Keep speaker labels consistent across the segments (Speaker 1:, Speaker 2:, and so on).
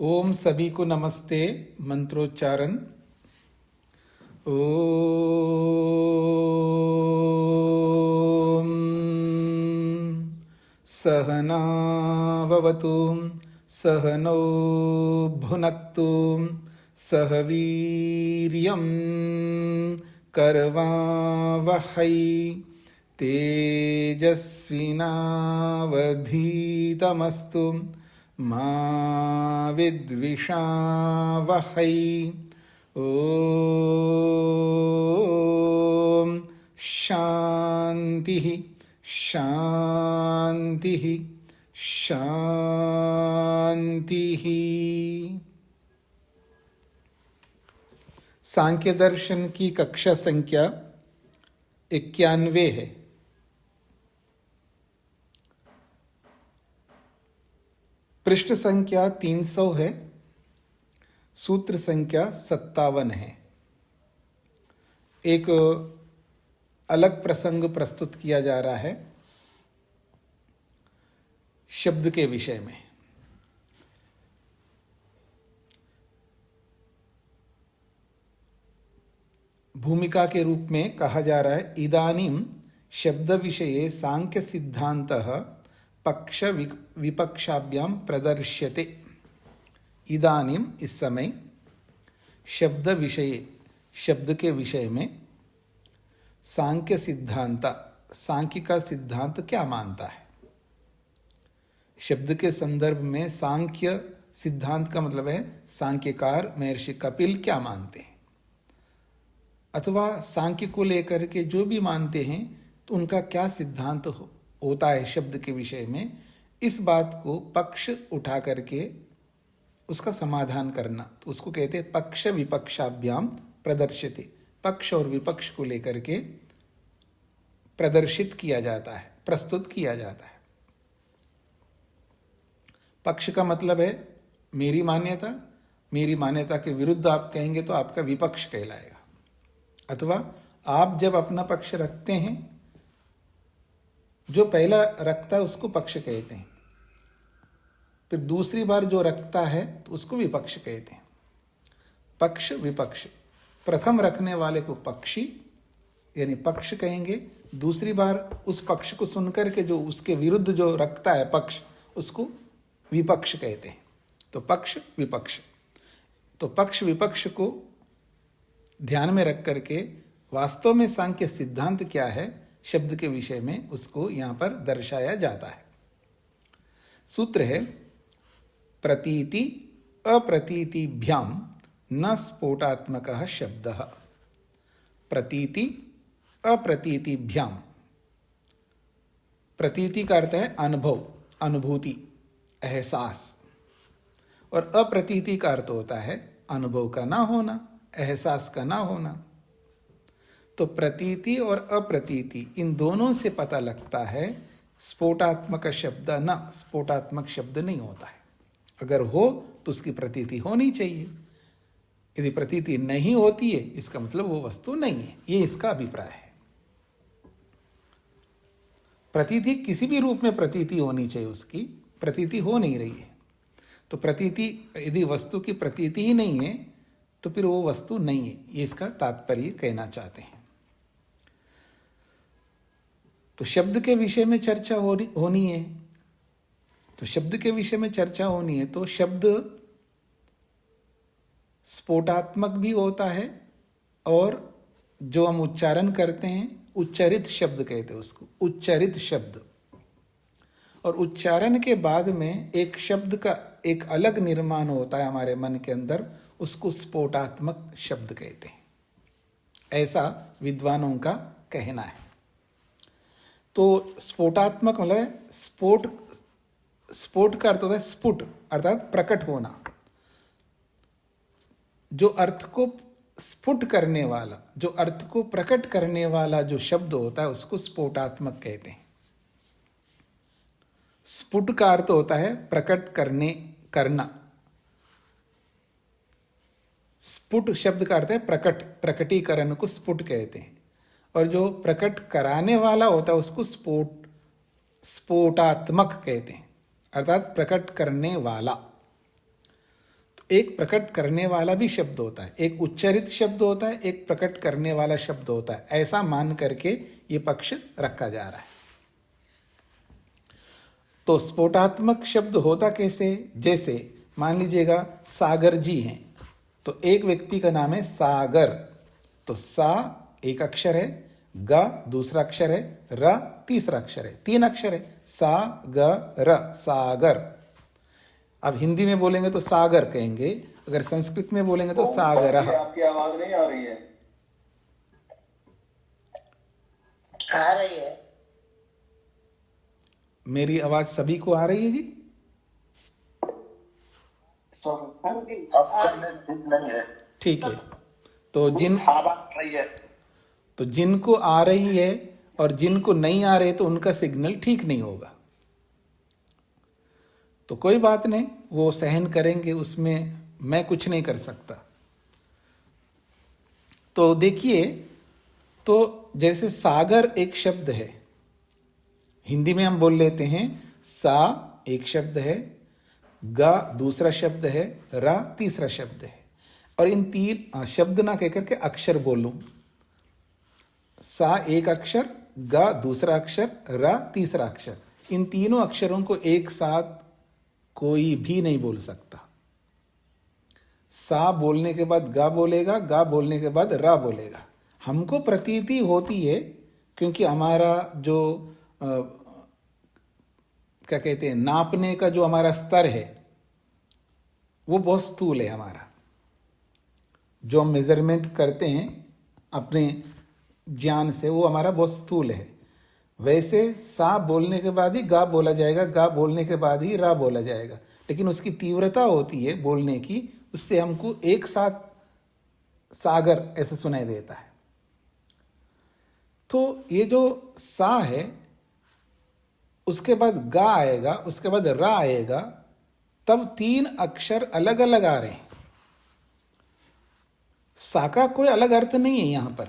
Speaker 1: ओम सभी को नमस्ते। मंत्रोच्चारण। ओम सहनाववतु सहनौ भुनक्तु सह वीर्यं करवावहै तेजस्विनावधीतमस्तु मा विद्विषावहै। ओम शांति शांति शांति। सांख्य दर्शन की कक्षा संख्या 91 है। पृष्ठ संख्या 300 है। सूत्र संख्या 57 है। एक अलग प्रसंग प्रस्तुत किया जा रहा है शब्द के विषय में। भूमिका के रूप में कहा जा रहा है इदानीं शब्द विषये सांख्य सिद्धांतः पक्ष विपक्षाभ्याम प्रदर्श्यते। इदानीं इस समय शब्द विषय शब्द के विषय में सांख्य सिद्धांत सांख्य का सिद्धांत क्या मानता है। शब्द के संदर्भ में सांख्य सिद्धांत का मतलब है सांख्यकार महर्षि कपिल क्या मानते हैं, अथवा सांख्य को लेकर के जो भी मानते हैं तो उनका क्या सिद्धांत होता है शब्द के विषय में। इस बात को पक्ष उठा करके उसका समाधान करना, तो उसको कहते हैं पक्ष विपक्षाभ्याम प्रदर्शिते। पक्ष और विपक्ष को लेकर के प्रदर्शित किया जाता है, प्रस्तुत किया जाता है। पक्ष का मतलब है मेरी मान्यता के विरुद्ध आप कहेंगे तो आपका विपक्ष कहलाएगा। अथवा आप जब अपना पक्ष रखते हैं, जो पहला रखता है उसको पक्ष कहते हैं, फिर दूसरी बार जो रखता है तो उसको विपक्ष कहते हैं। पक्ष विपक्ष, प्रथम रखने वाले को पक्षी यानी पक्ष कहेंगे, दूसरी बार उस पक्ष को सुनकर के जो उसके विरुद्ध जो रखता है पक्ष उसको विपक्ष कहते हैं। तो पक्ष विपक्ष, तो पक्ष विपक्ष को ध्यान में रख करके वास्तव में सांख्य सिद्धांत क्या है शब्द के विषय में उसको यहाँ पर दर्शाया जाता है। सूत्र है प्रतीति अप्रतीतिभ्याम न स्फोटात्मकः शब्दः। प्रतीति अप्रतीतिभ्याम, प्रतीति का अर्थ है अनुभव, अनुभूति, एहसास, और अप्रतीति का अर्थ होता है अनुभव का ना होना, एहसास का ना होना। तो प्रतीति और अप्रतीति इन दोनों से पता लगता है स्फोटात्मक शब्द न, स्फोटात्मक शब्द नहीं होता है। अगर हो तो उसकी प्रतीति होनी चाहिए, यदि प्रतीति नहीं होती है इसका मतलब वो वस्तु नहीं है, ये इसका अभिप्राय है। प्रतीति किसी भी रूप में प्रतीति होनी चाहिए, उसकी प्रतीति हो नहीं रही है। तो प्रतीति यदि वस्तु की प्रतीति ही नहीं है तो फिर वो वस्तु नहीं है, ये इसका तात्पर्य कहना चाहते हैं। तो शब्द के विषय में चर्चा होनी है, तो शब्द के विषय में चर्चा होनी है तो शब्द स्फोटात्मक भी होता है, और जो हम उच्चारण करते हैं उच्चारित शब्द कहते हैं उसको, उच्चारित शब्द। और उच्चारण के बाद में एक शब्द का एक अलग निर्माण होता है हमारे मन के अंदर, उसको स्फोटात्मक शब्द कहते हैं, ऐसा विद्वानों का कहना है। तो स्फोटात्मक मतलब स्फोट का अर्थ होता है स्फुट, अर्थात प्रकट होना। जो अर्थ को स्फुट करने वाला, जो अर्थ को प्रकट करने वाला जो शब्द होता है उसको स्फोटात्मक कहते हैं। स्फुट का अर्थ होता है प्रकट करना। स्फुट शब्द का अर्थ है प्रकट, प्रकटीकरण को स्फुट कहते हैं। और जो प्रकट कराने वाला होता है उसको स्फोटात्मक कहते हैं, अर्थात प्रकट करने वाला। एक प्रकट करने वाला भी शब्द होता है, एक उच्चारित शब्द होता है, एक प्रकट करने वाला शब्द होता है। ऐसा मान करके ये पक्ष रखा जा रहा है। तो स्फोटात्मक शब्द होता कैसे? जैसे मान लीजिएगा सागर जी हैं, तो एक व्यक्ति का नाम है सागर, तो सा एक अक्षर है, ग दूसरा अक्षर है, र तीसरा अक्षर है, 3 अक्षर है, सा ग र, सागर। अब हिंदी में बोलेंगे तो सागर कहेंगे, अगर संस्कृत में बोलेंगे तो सागर।
Speaker 2: आपकी आवाज नहीं आ रही है।
Speaker 3: आ रही है।
Speaker 1: मेरी आवाज सभी को आ रही है जी?
Speaker 3: हाँ जी,
Speaker 2: नहीं है।
Speaker 1: ठीक है। तो
Speaker 2: रही है।
Speaker 1: तो जिनको आ रही है और जिनको नहीं आ रहे तो उनका सिग्नल ठीक नहीं होगा। तो कोई बात नहीं, वो सहन करेंगे, उसमें मैं कुछ नहीं कर सकता। तो देखिए, तो जैसे सागर एक शब्द है, हिंदी में हम बोल लेते हैं सा एक शब्द है, गा दूसरा शब्द है, रा तीसरा शब्द है, और इन 3 शब्द ना कहकर के अक्षर बोलूं, सा एक अक्षर, गा दूसरा अक्षर, रा तीसरा अक्षर, इन तीनों अक्षरों को एक साथ कोई भी नहीं बोल सकता। सा बोलने के बाद गा बोलेगा, गा बोलने के बाद रा बोलेगा। हमको प्रतीति होती है क्योंकि हमारा जो क्या कहते हैं, नापने का जो हमारा स्तर है वो बहुत स्थूल है। हमारा जो हम मेजरमेंट करते हैं अपने ज्ञान से, वो हमारा बहुत स्थूल है। वैसे सा बोलने के बाद ही गा बोला जाएगा, गा बोलने के बाद ही रा बोला जाएगा, लेकिन उसकी तीव्रता होती है बोलने की, उससे हमको एक साथ सागर ऐसे सुनाई देता है। तो ये जो सा है, उसके बाद गा आएगा, उसके बाद रा आएगा, तब 3 अक्षर अलग अलग आ रहे हैं। सा का कोई अलग अर्थ नहीं है यहां पर,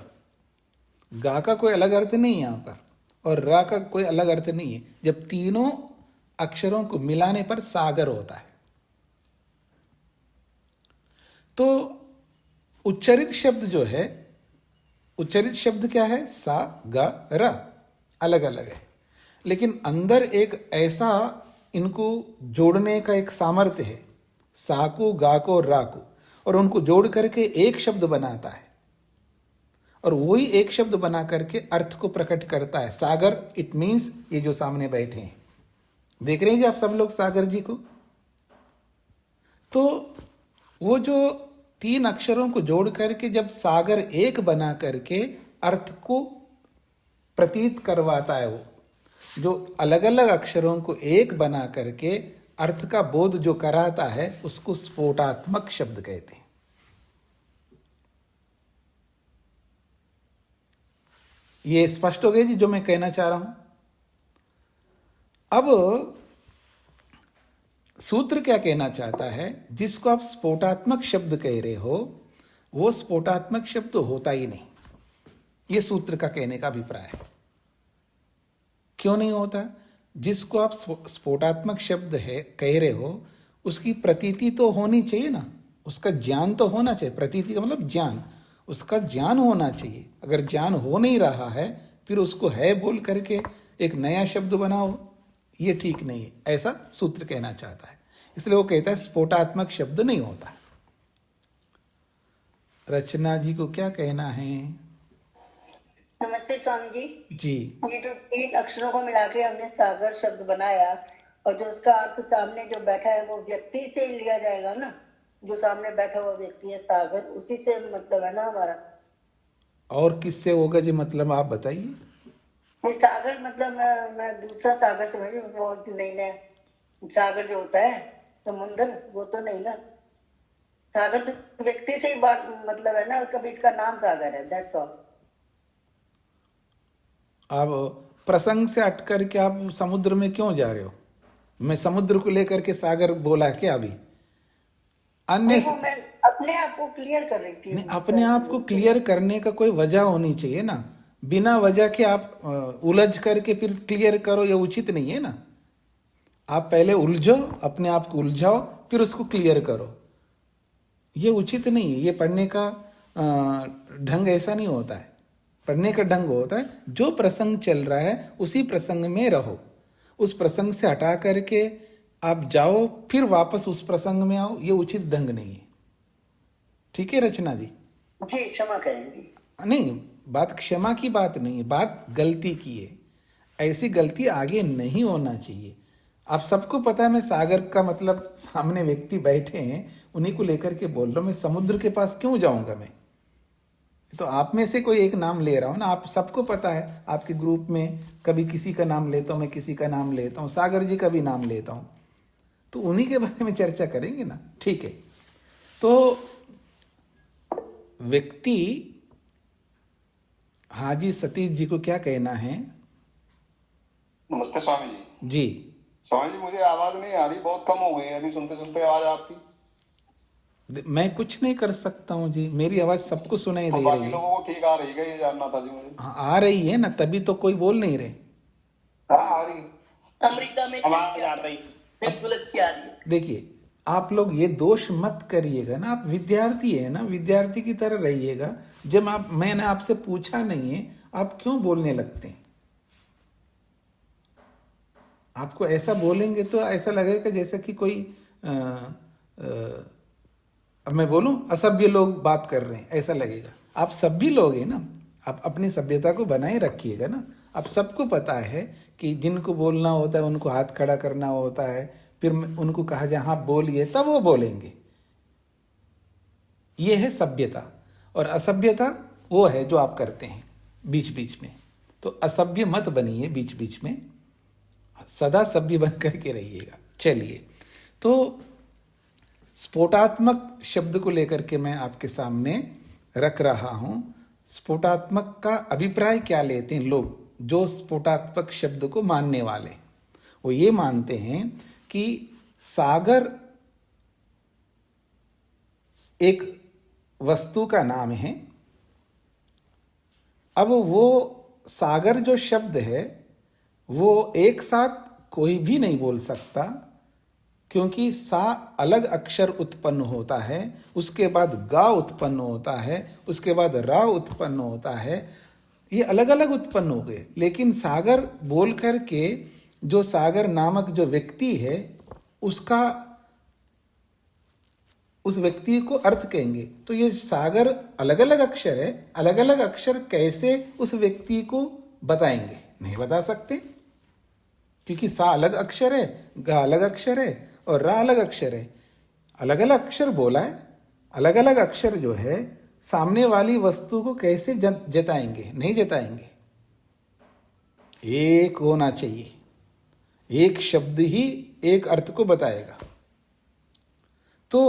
Speaker 1: गा का कोई अलग अर्थ नहीं है यहां पर, और रा का कोई अलग अर्थ नहीं है। जब तीनों अक्षरों को मिलाने पर सागर होता है। तो उच्चारित शब्द जो है, उच्चारित शब्द क्या है? सा गा रा अलग अलग है, लेकिन अंदर एक ऐसा इनको जोड़ने का एक सामर्थ्य है, सा को, गा को और रा को, और उनको जोड़ करके एक शब्द बनाता है, और वही एक शब्द बना करके अर्थ को प्रकट करता है। सागर इट मीन्स ये जो सामने बैठे हैं, देख रहे हैं जी आप सब लोग सागर जी को। तो वो जो 3 अक्षरों को जोड़ करके जब सागर एक बना करके अर्थ को प्रतीत करवाता है, वो जो अलग अलग अक्षरों को एक बना करके अर्थ का बोध जो कराता है, उसको स्फोटात्मक शब्द कहते हैं। ये स्पष्ट हो गया जी जो मैं कहना चाह रहा हूं। अब सूत्र क्या कहना चाहता है? जिसको आप स्फोटात्मक शब्द कह रहे हो, वो स्फोटात्मक शब्द होता ही नहीं। ये सूत्र का कहने का अभिप्राय है। क्यों नहीं होता? जिसको आप स्फोटात्मक शब्द है कह रहे हो, उसकी प्रतीति तो होनी चाहिए ना, उसका ज्ञान तो होना चाहिए। प्रतीति का मतलब ज्ञान, उसका ज्ञान होना चाहिए। अगर ज्ञान हो नहीं रहा है, फिर उसको है बोल करके एक नया शब्द बनाओ, ये ठीक नहीं है, ऐसा सूत्र कहना चाहता है। इसलिए वो कहता है स्फोटात्मक शब्द नहीं होता। रचना जी को क्या कहना है?
Speaker 3: नमस्ते स्वामी जी।
Speaker 1: जी,
Speaker 3: ये जो 3 अक्षरों को मिला के हमने सागर शब्द बनाया, और जो उसका अर्थ सामने जो बैठा है वो व्यक्ति से लिया जाएगा ना, जो सामने बैठा हुआ व्यक्ति है सागर, उसी से मतलब है ना हमारा।
Speaker 1: और किससे होगा जी? मतलब आप बताइए।
Speaker 3: ये सागर मतलब मैं दूसरा सागर से भाई वो नहीं ना, सागर जो होता है समुंदर, वो तो नहीं ना। सागर तो व्यक्ति से ही बात मतलब है ना, कभी इसका नाम सागर है, दैट्स ऑल।
Speaker 1: आप प्रसंग से हट करके आप समुद्र में क्यों जा रहे हो? मैं समुद्र को लेकर के सागर बोला क्या अभी? अन्य
Speaker 3: मैं अपने आप को क्लियर कर रही थी।
Speaker 1: नहीं, अपने आप को क्लियर करने का कोई वजह होनी चाहिए ना। बिना वजह के आप उलझ करके फिर क्लियर करो, ये उचित नहीं है ना। आप पहले उलझो, अपने आप को उलझाओ, फिर उसको क्लियर करो। ये उचित नहीं है। ये पढ़ने का ढंग ऐसा नहीं होता है। पढ़ने का ढंग होता है जो प्रसंग चल रहा है उसी प्रसंग में रहो, उस प्रसंग से हटा करके आप जाओ फिर वापस उस प्रसंग में आओ, ये उचित ढंग नहीं है। ठीक है रचना जी?
Speaker 3: जी क्षमा करेंगे।
Speaker 1: नहीं, बात क्षमा की बात नहीं है, बात गलती की है। ऐसी गलती आगे नहीं होना चाहिए। आप सबको पता है मैं सागर का मतलब सामने व्यक्ति बैठे हैं उन्हीं को लेकर के बोल रहा हूं। मैं समुद्र के पास क्यों जाऊंगा? मैं तो आप में से कोई एक नाम ले रहा हूं ना। आप सबको पता है, आपके ग्रुप में कभी किसी का नाम लेता हूं, मैं किसी का नाम लेता हूं, सागर जी का भी नाम लेता हूं, तो उन्हीं के बारे में चर्चा करेंगे ना। ठीक है, तो व्यक्ति हाजी सतीश जी को क्या कहना है?
Speaker 2: नमस्ते स्वामी जी।
Speaker 1: जी
Speaker 2: स्वामी जी मुझे आवाज नहीं आ रही, बहुत कम हो गई है अभी सुनते सुनते आवाज आपकी।
Speaker 1: मैं कुछ नहीं कर सकता हूँ जी, मेरी आवाज सबको सुनाई
Speaker 2: तो
Speaker 1: दे
Speaker 2: बाकी
Speaker 1: रही है।
Speaker 2: लोगों को ठीक आ रही है, ये जानना था जी मुझे।
Speaker 1: हाँ, आ रही है ना, तभी तो कोई बोल नहीं रहे।
Speaker 2: हाँ आ रही है।
Speaker 3: अमेरिका में आवाज आ रही है, बिल्कुल अच्छी आ रही है।
Speaker 1: देखिए, आप लोग ये दोष मत करिएगा ना, आप विद्यार्थी है ना, विद्यार्थी की तरह रहिएगा। जब मैंने आपसे पूछा नहीं है, आप क्यों बोलने लगते हैं? आपको ऐसा बोलेंगे तो ऐसा लगेगा जैसे कि कोई अब मैं बोलूं असभ्य लोग बात कर रहे हैं, ऐसा लगेगा। आप सभ्य लोग हैं ना, आप अपनी सभ्यता को बनाए रखिएगा ना। आप सबको पता है कि जिनको बोलना होता है उनको हाथ खड़ा करना होता है, फिर उनको कहा जाए हाँ बोलिए, तब वो बोलेंगे। ये है सभ्यता। और असभ्यता वो है जो आप करते हैं बीच बीच में। तो असभ्य मत बनिए बीच बीच में, सदा सभ्य बन करके रहिएगा। चलिए, तो स्फोटात्मक शब्द को लेकर के मैं आपके सामने रख रहा हूं। स्फोटात्मक का अभिप्राय क्या लेते हैं लोग? जो स्फोटात्मक शब्द को मानने वाले, वो ये मानते हैं कि सागर एक वस्तु का नाम है। अब वो सागर जो शब्द है वो एक साथ कोई भी नहीं बोल सकता, क्योंकि सा अलग अक्षर उत्पन्न होता है, उसके बाद गा उत्पन्न होता है, उसके बाद रा उत्पन्न होता है। ये अलग अलग उत्पन्न हो गए, लेकिन सागर बोल करके जो सागर नामक जो व्यक्ति है उसका, उस व्यक्ति को अर्थ कहेंगे। तो ये सागर अलग अलग अक्षर है, अलग अलग अक्षर कैसे उस व्यक्ति को बताएंगे? नहीं बता सकते, क्योंकि सा अलग अक्षर है, गा अलग अक्षर है और रा अलग अक्षर है। अलग अलग अक्षर बोला है, अलग अलग अक्षर जो है सामने वाली वस्तु को कैसे जताएंगे? नहीं जताएंगे। एक होना चाहिए, एक शब्द ही एक अर्थ को बताएगा। तो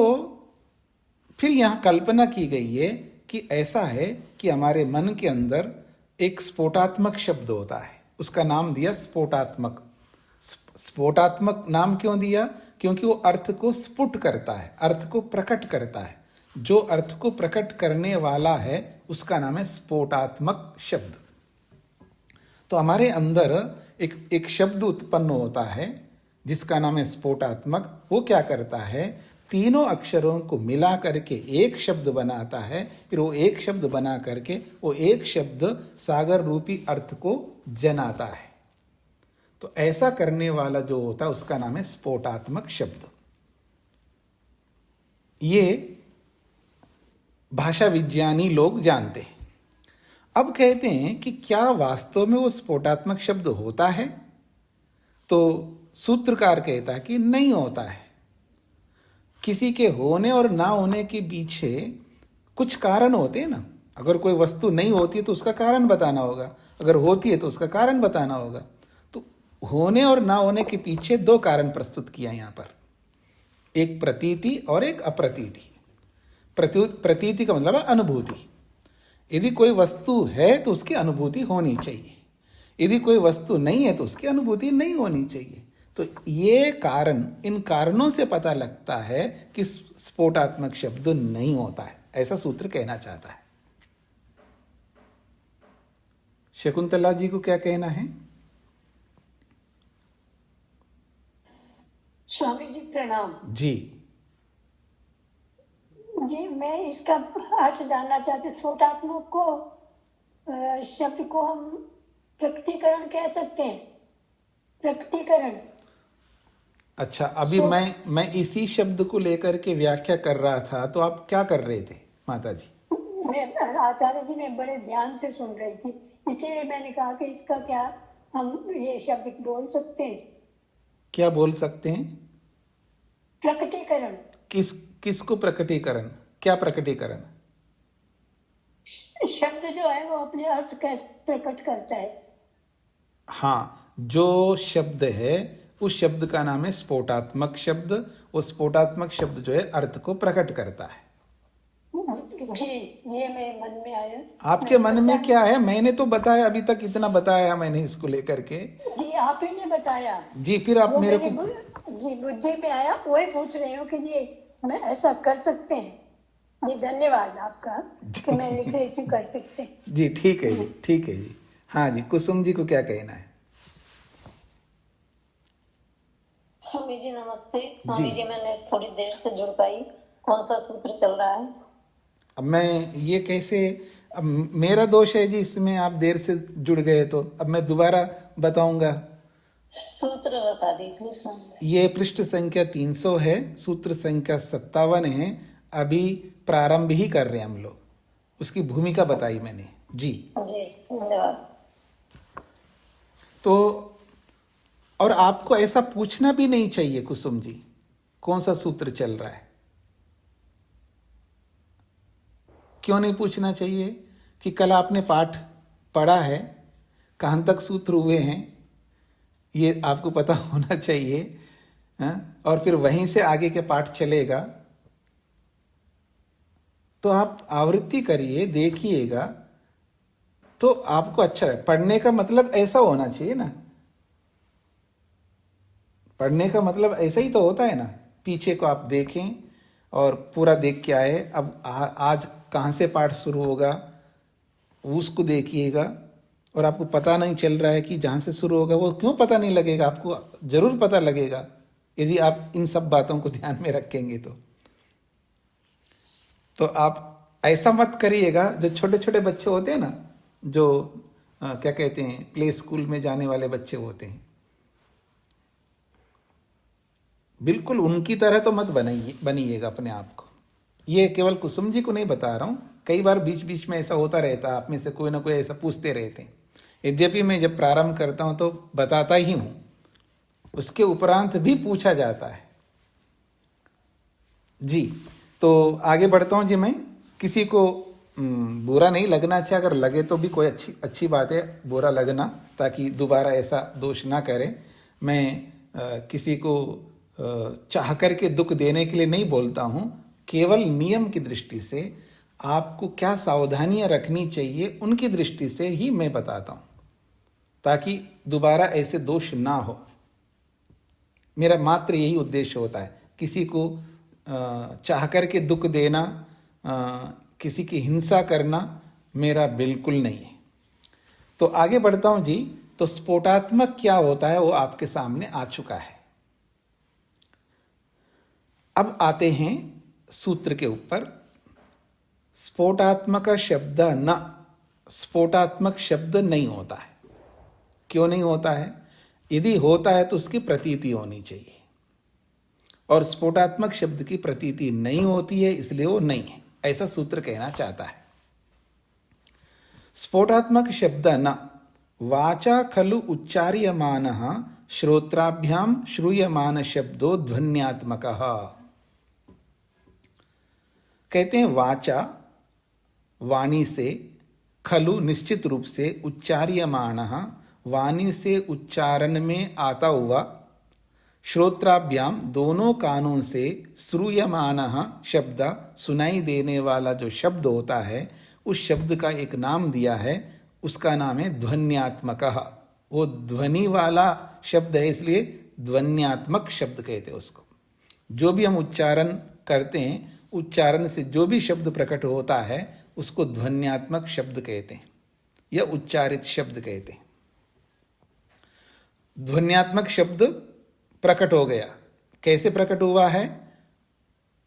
Speaker 1: फिर यहां कल्पना की गई है कि ऐसा है कि हमारे मन के अंदर एक स्फोटात्मक शब्द होता है, उसका नाम दिया स्फोटात्मक। स्फोटात्मक नाम क्यों दिया? क्योंकि वो अर्थ को स्फुट करता है, अर्थ को प्रकट करता है। जो अर्थ को प्रकट करने वाला है उसका नाम है स्फोटात्मक शब्द। तो हमारे अंदर एक शब्द उत्पन्न होता है जिसका नाम है स्फोटात्मक। वो क्या करता है? तीनों अक्षरों को मिला करके एक शब्द बनाता है। फिर वो एक शब्द बना करके वो एक शब्द सागर रूपी अर्थ को जनाता है। तो ऐसा करने वाला जो होता है उसका नाम है स्फोटात्मक शब्द। ये भाषा विज्ञानी लोग जानते हैं। अब कहते हैं कि क्या वास्तव में वो स्फोटात्मक शब्द होता है? तो सूत्रकार कहता है कि नहीं होता है। किसी के होने और ना होने के पीछे कुछ कारण होते हैं ना। अगर कोई वस्तु नहीं होती है तो उसका कारण बताना होगा, अगर होती है तो उसका कारण बताना होगा। तो होने और ना होने के पीछे दो कारण प्रस्तुत किया यहां पर, एक प्रतीति और एक अप्रतीति। प्रतीति का मतलब है अनुभूति। यदि कोई वस्तु है तो उसकी अनुभूति होनी चाहिए, यदि कोई वस्तु नहीं है तो उसकी अनुभूति नहीं होनी चाहिए। तो ये कारण, इन कारणों से पता लगता है कि स्फोटात्मक शब्द नहीं होता है, ऐसा सूत्र कहना चाहता है। शकुंतला जी को क्या कहना है?
Speaker 3: स्वामी जी प्रणाम।
Speaker 1: जी।
Speaker 4: जी मैं इसका अर्थ जानना चाहती, स्फोटात्मक को शब्द को हम प्रकटीकरण कह सकते हैं, प्रकटीकरण।
Speaker 1: अच्छा, अभी मैं इसी शब्द को लेकर के व्याख्या कर रहा था, तो आप क्या कर रहे थे माता जी?
Speaker 4: मैं आचार्य जी मैं बड़े ध्यान से सुन रही थी, इसीलिए मैंने कहा कि इसका क्या हम ये शब्द बोल सकते हैं?
Speaker 1: क्या बोल सकते हैं?
Speaker 4: प्रकटीकरण।
Speaker 1: किसको प्रकटीकरण? क्या प्रकटीकरण?
Speaker 4: शब्द जो है वो अपने अर्थ का प्रकट करता है।
Speaker 1: हाँ, जो शब्द है उस शब्द का नाम है स्फोटात्मक शब्द। वो स्फोटात्मक शब्द जो है अर्थ को प्रकट करता है।
Speaker 4: जी ये मेरे मन में आया।
Speaker 1: आपके मन में क्या है? मैंने तो बताया, अभी तक इतना बताया मैंने इसको लेकर के।
Speaker 4: जी आप ही ने बताया
Speaker 1: जी, फिर आप
Speaker 4: वो
Speaker 1: मेरे
Speaker 4: मेरी
Speaker 1: को
Speaker 4: जी बुद्धि में आया, वही पूछ रही हूँ कि ये मैं ऐसा कर सकते हैं। जी धन्यवाद आपका कि मैं लिखे कर सकते हैं।
Speaker 1: जी ठीक है जी, ठीक है जी। हाँ जी, कुसुम जी को क्या कहना है?
Speaker 5: स्वामी जी नमस्ते। स्वामी जी मैंने थोड़ी देर से जुड़ पाई, कौन सा सूत्र चल रहा है?
Speaker 1: अब मैं ये कैसे, अब मेरा दोष है जी इसमें, आप देर से जुड़ गए तो अब मैं दोबारा बताऊंगा।
Speaker 5: सूत्र बता दीजिए स्वामी।
Speaker 1: ये पृष्ठ संख्या 300 है, सूत्र संख्या 57 है। अभी प्रारंभ ही कर रहे हैं हम लोग, उसकी भूमिका बताई मैंने जी।
Speaker 5: जी धन्यवाद।
Speaker 1: तो और आपको ऐसा पूछना भी नहीं चाहिए कुसुम जी, कौन सा सूत्र चल रहा है। क्यों नहीं पूछना चाहिए? कि कल आपने पाठ पढ़ा है, कहाँ तक सूत्र हुए हैं, ये आपको पता होना चाहिए। हाँ? और फिर वहीं से आगे के पाठ चलेगा, तो आप आवृत्ति करिए, देखिएगा, तो आपको अच्छा है। पढ़ने का मतलब ऐसा होना चाहिए ना, पढ़ने का मतलब ऐसा ही तो होता है ना। पीछे को आप देखें और पूरा देख के आए। अब आज कहाँ से पाठ शुरू होगा उसको देखिएगा, और आपको पता नहीं चल रहा है कि जहाँ से शुरू होगा वो क्यों पता नहीं लगेगा, आपको जरूर पता लगेगा यदि आप इन सब बातों को ध्यान में रखेंगे। तो आप ऐसा मत करिएगा। जो छोटे छोटे बच्चे होते हैं ना, जो क्या कहते हैं, प्ले स्कूल में जाने वाले बच्चे होते हैं, बिल्कुल उनकी तरह तो मत बनिएगा अपने आप को। ये केवल कुसुम जी को नहीं बता रहा हूँ, कई बार बीच बीच में ऐसा होता रहता है, आप में से कोई ना कोई ऐसा पूछते रहते हैं। यद्यपि मैं जब प्रारंभ करता हूँ तो बताता ही हूँ, उसके उपरांत भी पूछा जाता है जी। तो आगे बढ़ता हूँ जी। मैं किसी को बुरा नहीं लगना चाहिए, अगर लगे तो भी कोई अच्छी बात है बुरा लगना, ताकि दोबारा ऐसा दोष ना करें। मैं किसी को चाह करके दुख देने के लिए नहीं बोलता हूँ, केवल नियम की दृष्टि से आपको क्या सावधानियां रखनी चाहिए उनकी दृष्टि से ही मैं बताता हूँ, ताकि दोबारा ऐसे दोष ना हो। मेरा मात्र यही उद्देश्य होता है। किसी को चाह करके दुख देना, किसी की हिंसा करना मेरा बिल्कुल नहीं है। तो आगे बढ़ता हूँ जी। तो स्फोटात्मक क्या होता है वो आपके सामने आ चुका है। अब आते हैं सूत्र के ऊपर। स्फोटात्मक शब्द न, स्फोटात्मक शब्द नहीं होता है। क्यों नहीं होता है? यदि होता है तो उसकी प्रतीति होनी चाहिए, और स्फोटात्मक शब्द की प्रतीति नहीं होती है, इसलिए वो नहीं है, ऐसा सूत्र कहना चाहता है। स्फोटात्मक शब्द न वाचा खलु उच्चार्यमानः श्रोत्राभ्याम श्रूयमान शब्दो ध्वन्यात्मकः। कहते हैं वाचा, वाणी से, खलु निश्चित रूप से, उच्चार्यमानः वाणी से उच्चारण में आता हुआ, श्रोत्राभ्याम दोनों कानों से, श्रूयमानः शब्द सुनाई देने वाला जो शब्द होता है, उस शब्द का एक नाम दिया है, उसका नाम है ध्वन्यात्मकः। वो ध्वनि वाला शब्द है, इसलिए ध्वन्यात्मक शब्द कहते हैं उसको। जो भी हम उच्चारण करते हैं, उच्चारण से जो भी शब्द प्रकट होता है उसको ध्वन्यात्मक शब्द कहते हैं या उच्चारित शब्द कहते हैं। ध्वन्यात्मक शब्द प्रकट हो गया। कैसे प्रकट हुआ है?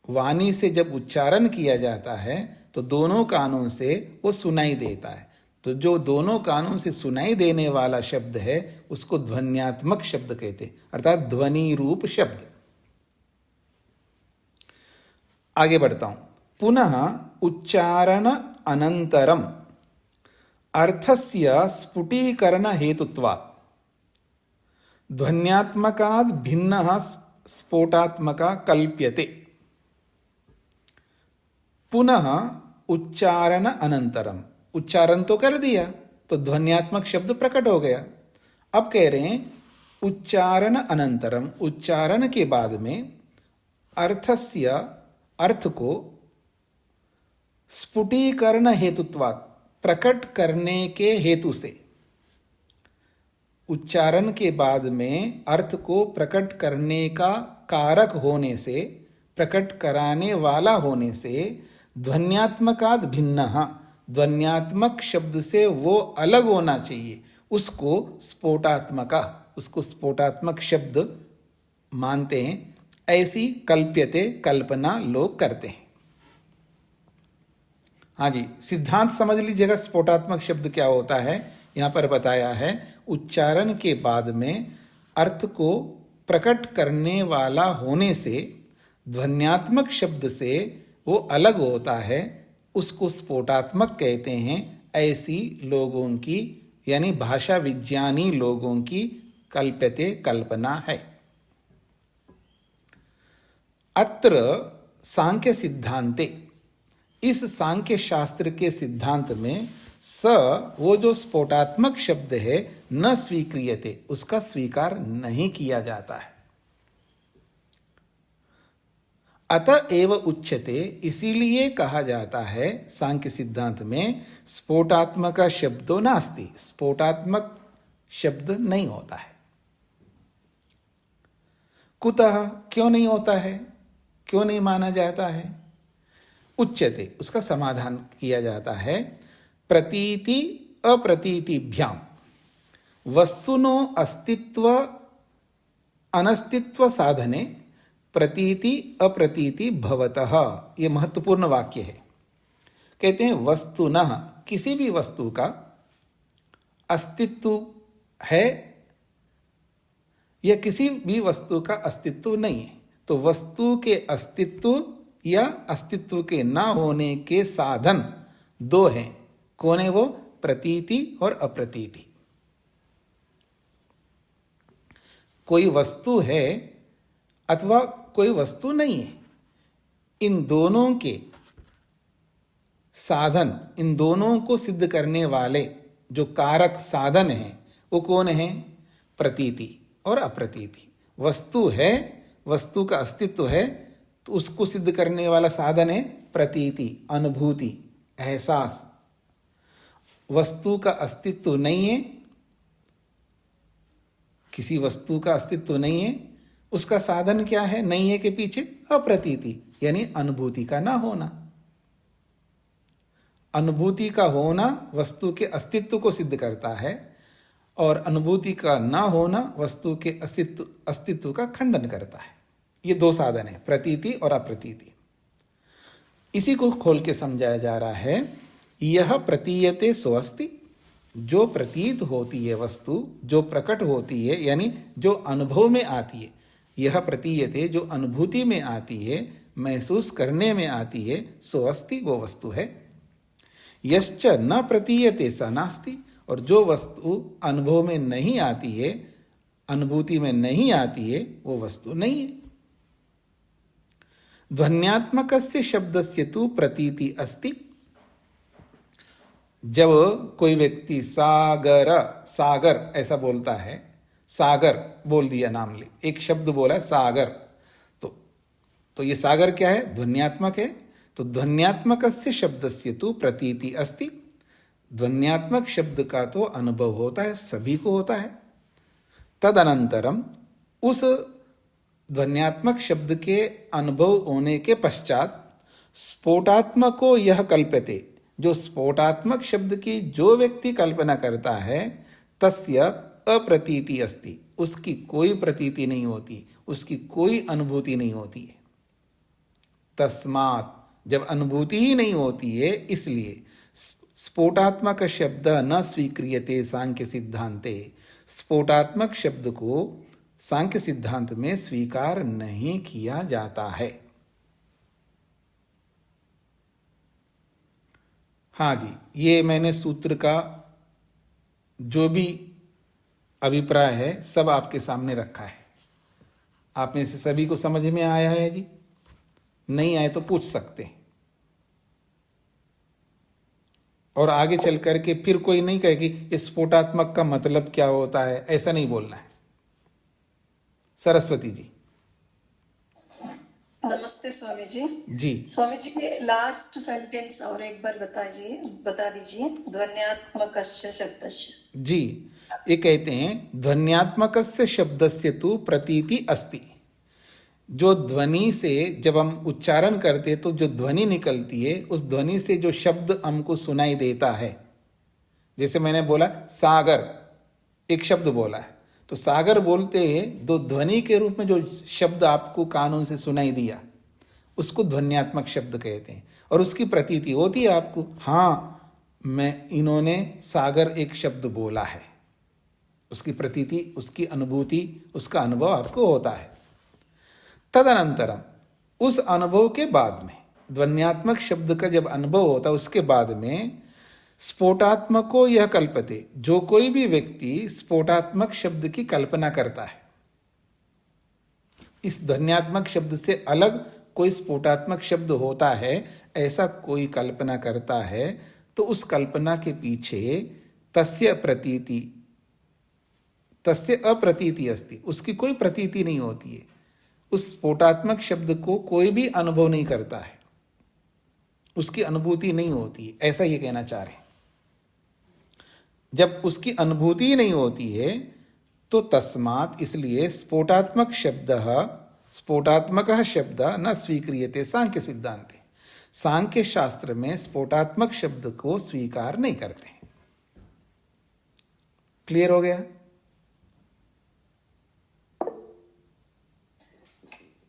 Speaker 1: वाणी से जब उच्चारण किया जाता है तो दोनों कानों से वो सुनाई देता है। तो जो दोनों कानों से सुनाई देने वाला शब्द है उसको ध्वन्यात्मक शब्द कहते हैं, अर्थात ध्वनि रूप शब्द। आगे बढ़ता हूं। पुनः उच्चारण अनंतरम अर्थस्य स्फुटीकरण हेतुत्वात् ध्वन्यात्मकात् भिन्नः स्फोटात्मका कल्प्यते। पुनः उच्चारण अनंतरम, उच्चारण तो कर दिया तो ध्वन्यात्मक शब्द प्रकट हो गया। अब कह रहे हैं उच्चारण अनंतरम, उच्चारण के बाद में अर्थस्य, अर्थ को स्फुटीकरण हेतुत्वात्, प्रकट करने के हेतु से, उच्चारण के बाद में अर्थ को प्रकट करने का कारक होने से, प्रकट कराने वाला होने से, ध्वन्यात्मकात् भिन्नः, ध्वन्यात्मक शब्द से वो अलग होना चाहिए, उसको स्फोटात्मका, उसको स्फोटात्मक शब्द मानते हैं। ऐसी कल्प्यते, कल्पना लोग करते हैं। हाँ जी, सिद्धांत समझ लीजिएगा स्फोटात्मक शब्द क्या होता है। यहां पर बताया है उच्चारण के बाद में अर्थ को प्रकट करने वाला होने से, ध्वन्यात्मक शब्द से वो अलग होता है, उसको स्फोटात्मक कहते हैं। ऐसी लोगों की, यानी भाषा विज्ञानी लोगों की कल्प्यते, कल्पना है। अत्र सांख्य सिद्धांते, इस सांख्य शास्त्र के सिद्धांत में स, वो जो स्फोटात्मक शब्द है, न स्वीक्रियते, उसका स्वीकार नहीं किया जाता है। अतएव उच्यते, इसीलिए कहा जाता है सांख्य सिद्धांत में स्फोटात्मक शब्दो नास्ति, स्फोटात्मक शब्द नहीं होता है। कुतः, क्यों नहीं होता है, क्यों नहीं माना जाता है? उच्यते, उसका समाधान किया जाता है। प्रतीति अप्रतीतिभ्याम वस्तुनो अस्तित्व अनस्तित्व साधने प्रतीति अप्रतीति भवतः, ये महत्वपूर्ण वाक्य है। कहते हैं वस्तुनः, किसी भी वस्तु का अस्तित्व है या किसी भी वस्तु का अस्तित्व नहीं है, तो वस्तु के अस्तित्व या अस्तित्व के ना होने के साधन दो हैं। कौन है वो? प्रतीति और अप्रतीति। कोई वस्तु है अथवा कोई वस्तु नहीं है, इन दोनों के साधन, इन दोनों को सिद्ध करने वाले जो कारक साधन हैं वो कौन है? प्रतीति और अप्रतीति। वस्तु है, वस्तु का अस्तित्व है, तो उसको सिद्ध करने वाला साधन है प्रतीति, अनुभूति, एहसास। वस्तु का अस्तित्व नहीं है, किसी वस्तु का अस्तित्व नहीं है, उसका साधन क्या है? नहीं है के पीछे अप्रतीति, यानी अनुभूति का ना होना। अनुभूति का होना वस्तु के अस्तित्व को सिद्ध करता है और अनुभूति का ना होना वस्तु के अस्तित्व का खंडन करता है। ये दो साधन है, प्रतीति और अप्रतीति। इसी को खोल के समझाया जा रहा है। यह प्रतीयते सोऽस्ति, जो प्रतीत होती है वस्तु, जो प्रकट होती है, यानी जो अनुभव में आती है, यह प्रतीयते, जो अनुभूति में आती है, महसूस करने में आती है, सोऽस्ति, वो वस्तु है। यश्च न प्रतीयते स नास्ति, और जो वस्तु अनुभव में नहीं आती है, अनुभूति में नहीं आती है, वो वस्तु नहीं है। ध्वन्यात्मकस्य शब्दस्य तु प्रतीति अस्ति। जब कोई व्यक्ति सागर, सागर ऐसा बोलता है, सागर बोल दिया, नाम ले, एक शब्द बोला सागर, तो ये सागर क्या है? ध्वन्यात्मक है। तो ध्वन्यात्मकस्य शब्दस्य तु प्रतीति अस्ति। ध्वन्यात्मक शब्द का तो अनुभव होता है, सभी को होता है। तदनंतरम, उस ध्वन्यात्मक शब्द के अनुभव होने के पश्चात स्फोटात्मको यह कल्प्यते, जो स्फोटात्मक शब्द की जो व्यक्ति कल्पना करता है, तस्य अप्रतीति अस्ति, उसकी कोई प्रतीति नहीं होती, उसकी कोई अनुभूति नहीं होती है। तस्मात्, जब अनुभूति ही नहीं होती है इसलिए स्फोटात्मक शब्द न स्वीक्रियते सांख्य सिद्धांते, स्फोटात्मक शब्द को सांख्य सिद्धांत में स्वीकार नहीं किया जाता है। हाँ जी, ये मैंने सूत्र का जो भी अभिप्राय है सब आपके सामने रखा है। आप में से सभी को समझ में आया है जी? नहीं आए तो पूछ सकते हैं। और आगे चल करके फिर कोई नहीं कहे कि इस स्फोटात्मक का मतलब क्या होता है, ऐसा नहीं बोलना है। सरस्वती जी।
Speaker 6: नमस्ते स्वामी जी।
Speaker 1: जी
Speaker 6: स्वामी जी के लास्ट सेंटेंस और एक बार बता दीजिए। ध्वन्यात्मकस्य शब्दस्य।
Speaker 1: जी, ये कहते हैं ध्वन्यात्मकस्य शब्दस्य तु प्रतीति अस्ति। जो ध्वनि से जब हम उच्चारण करते तो जो ध्वनि निकलती है, उस ध्वनि से जो शब्द हमको सुनाई देता है, जैसे मैंने बोला सागर, एक शब्द बोला है, तो सागर बोलते हैं दो ध्वनि के रूप में जो शब्द आपको कानों से सुनाई दिया, उसको ध्वन्यात्मक शब्द कहते हैं। और उसकी प्रतीति होती है आपको, हाँ इन्होंने सागर एक शब्द बोला है, उसकी प्रतीति, उसकी अनुभूति, उसका अनुभव आपको होता है। तदनंतरम, उस अनुभव के बाद में, ध्वन्यात्मक शब्द का जब अनुभव होता है उसके बाद में स्फोटात्मको यह कल्पते, जो कोई भी व्यक्ति स्फोटात्मक शब्द की कल्पना करता है, इस ध्वन्यात्मक शब्द से अलग कोई स्फोटात्मक शब्द होता है, ऐसा कोई कल्पना करता है, तो उस कल्पना के पीछे तस्य अप्रतीति अस्ति, उसकी कोई प्रतीति नहीं होती है। उस स्फोटात्मक शब्द को कोई भी अनुभव नहीं करता है, उसकी अनुभूति नहीं होती है, ऐसा ये कहना चाह रहे हैं। जब उसकी अनुभूति नहीं होती है तो तस्मात्, इसलिए स्फोटात्मक शब्द न स्वीक्रियते सांख्य सिद्धांते, सांख्य शास्त्र में स्फोटात्मक शब्द को स्वीकार नहीं करते। क्लियर हो गया?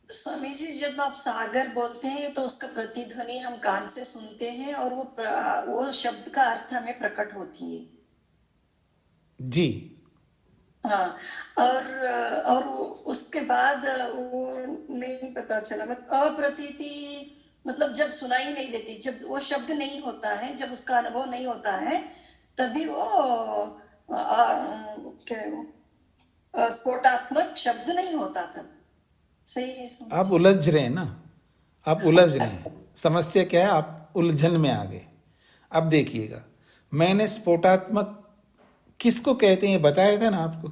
Speaker 6: स्वामी जी, जब आप सागर बोलते हैं तो उसका प्रतिध्वनि हम कान से सुनते हैं और वो शब्द का अर्थ हमें प्रकट होती है।
Speaker 1: जी
Speaker 6: हाँ, और उसके बाद वो नहीं पता चला, मतलब अप्रतीति, मतलब जब सुनाई नहीं देती, जब वो शब्द नहीं होता है, जब उसका अनुभव नहीं होता है, तभी वो स्फोटात्मक शब्द नहीं होता। तब सही है?
Speaker 1: आप उलझ रहे हैं ना, आप उलझ रहे हैं। समस्या क्या है, आप उलझन में आ गए। अब देखिएगा, मैंने स्फोटात्मक किसको कहते हैं बताया था ना आपको।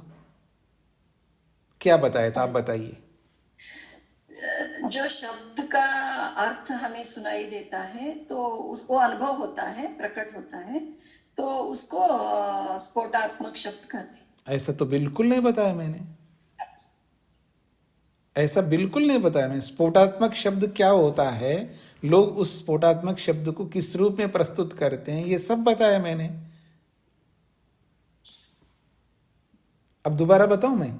Speaker 1: क्या बताया था, आप बताइए।
Speaker 6: जो शब्द का अर्थ हमें सुनाई देता है तो उसको अनुभव होता है, प्रकट होता है, तो उसको स्फोटात्मक शब्द कहते हैं।
Speaker 1: ऐसा तो बिल्कुल नहीं बताया मैंने, ऐसा बिल्कुल नहीं बताया मैंने। स्फोटात्मक शब्द क्या होता है, लोग उस स्फोटात्मक शब्द को किस रूप में प्रस्तुत करते हैं, ये सब बताया मैंने। अब दोबारा बताऊं मैं?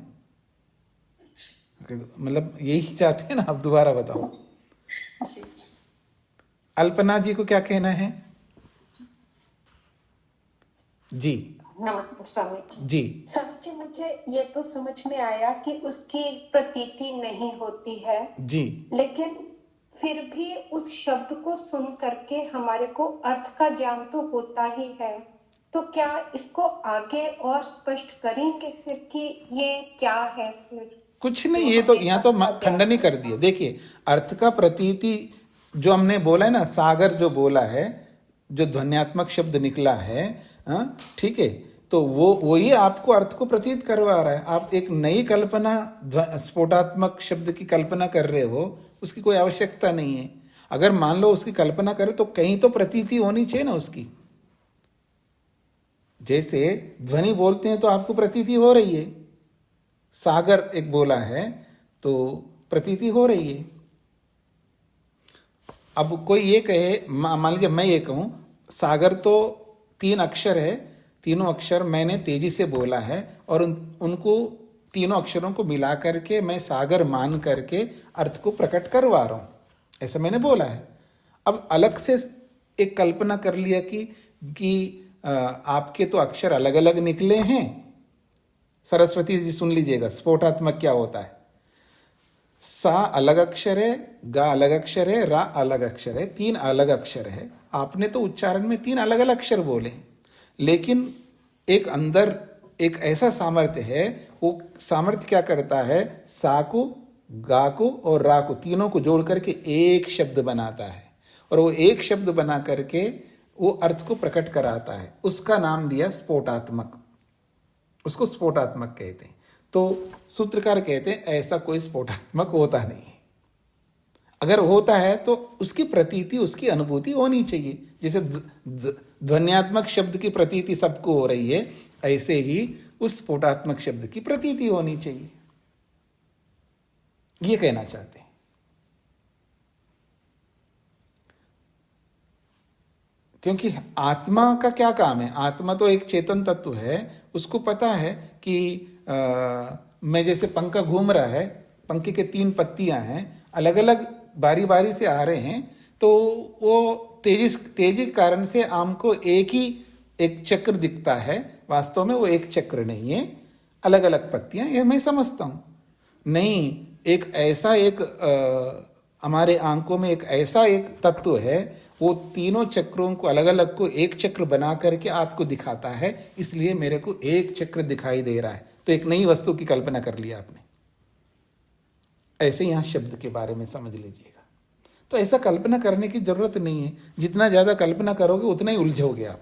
Speaker 1: मतलब यही चाहते हैं ना, अब दोबारा बताऊं? अल्पना जी को क्या कहना है? जी
Speaker 7: नमस्ते स्वामी
Speaker 1: जी।
Speaker 7: स्वामी जी, मुझे ये तो समझ में आया कि उसकी प्रतीति नहीं होती है
Speaker 1: जी,
Speaker 7: लेकिन फिर भी उस शब्द को सुन करके हमारे को अर्थ का ज्ञान तो होता ही है। तो क्या इसको आगे और स्पष्ट करेंगे फिर कि ये क्या है? फिर
Speaker 1: कुछ नहीं, ये तो यहाँ तो खंडन ही कर दिया। देखिए, अर्थ का प्रतीति जो हमने बोला है ना, सागर जो बोला है, जो ध्वन्यात्मक शब्द निकला है, ठीक है, तो वही आपको अर्थ को प्रतीत करवा रहा है। आप एक नई कल्पना, स्फोटात्मक शब्द की कल्पना कर रहे हो, उसकी कोई आवश्यकता नहीं है। अगर मान लो उसकी कल्पना करें तो कहीं तो प्रतीति होनी चाहिए ना उसकी। जैसे ध्वनि बोलते हैं तो आपको प्रतीति हो रही है, सागर एक बोला है तो प्रतीति हो रही है। अब कोई ये कहे, मान लीजिए मैं ये कहूं सागर तो 3 अक्षर है, तीनों अक्षर मैंने तेजी से बोला है और उनको तीनों अक्षरों को मिला करके मैं सागर मान करके अर्थ को प्रकट करवा रहा हूं। ऐसा मैंने बोला है। अब अलग से एक कल्पना कर लिया कि आपके तो अक्षर अलग अलग निकले हैं। सरस्वती जी सुन लीजिएगा, स्फोटात्मक क्या होता है। सा अलग अक्षर है, गा अलग अक्षर है, रा अलग अक्षर है, 3 अलग अक्षर है। आपने तो उच्चारण में 3 अलग अलग अक्षर बोले हैं, लेकिन एक अंदर एक ऐसा सामर्थ्य है, वो सामर्थ्य क्या करता है, सा को, गा को और रा को, तीनों को जोड़ करके एक शब्द बनाता है, और वो एक शब्द बना करके वो अर्थ को प्रकट कराता है। उसका नाम दिया स्फोटात्मक, उसको स्फोटात्मक कहते हैं। तो सूत्रकार कहते हैं ऐसा कोई स्फोटात्मक होता नहीं है। अगर होता है तो उसकी प्रतीति, उसकी अनुभूति होनी चाहिए। जैसे ध्वन्यात्मक शब्द की प्रतीति सबको हो रही है, ऐसे ही उस स्फोटात्मक शब्द की प्रतीति होनी चाहिए, ये कहना चाहते हैं। क्योंकि आत्मा का क्या काम है, आत्मा तो एक चेतन तत्व है, उसको पता है कि मैं जैसे पंखा घूम रहा है, पंखे के 3 पत्तियां हैं, अलग अलग बारी बारी से आ रहे हैं, तो वो तेजी के कारण से हमको एक चक्र दिखता है। वास्तव में वो एक चक्र नहीं है, अलग अलग पत्तियां, ये मैं समझता हूं। नहीं, हमारे आंखों में एक ऐसा एक तत्व है, वो तीनों चक्रों को अलग अलग को एक चक्र बना करके आपको दिखाता है, इसलिए मेरे को एक चक्र दिखाई दे रहा है। तो एक नई वस्तु की कल्पना कर लिया आपने। ऐसे यहां शब्द के बारे में समझ लीजिएगा। तो ऐसा कल्पना करने की जरूरत नहीं है, जितना ज्यादा कल्पना करोगे उतना ही उलझोगे आप।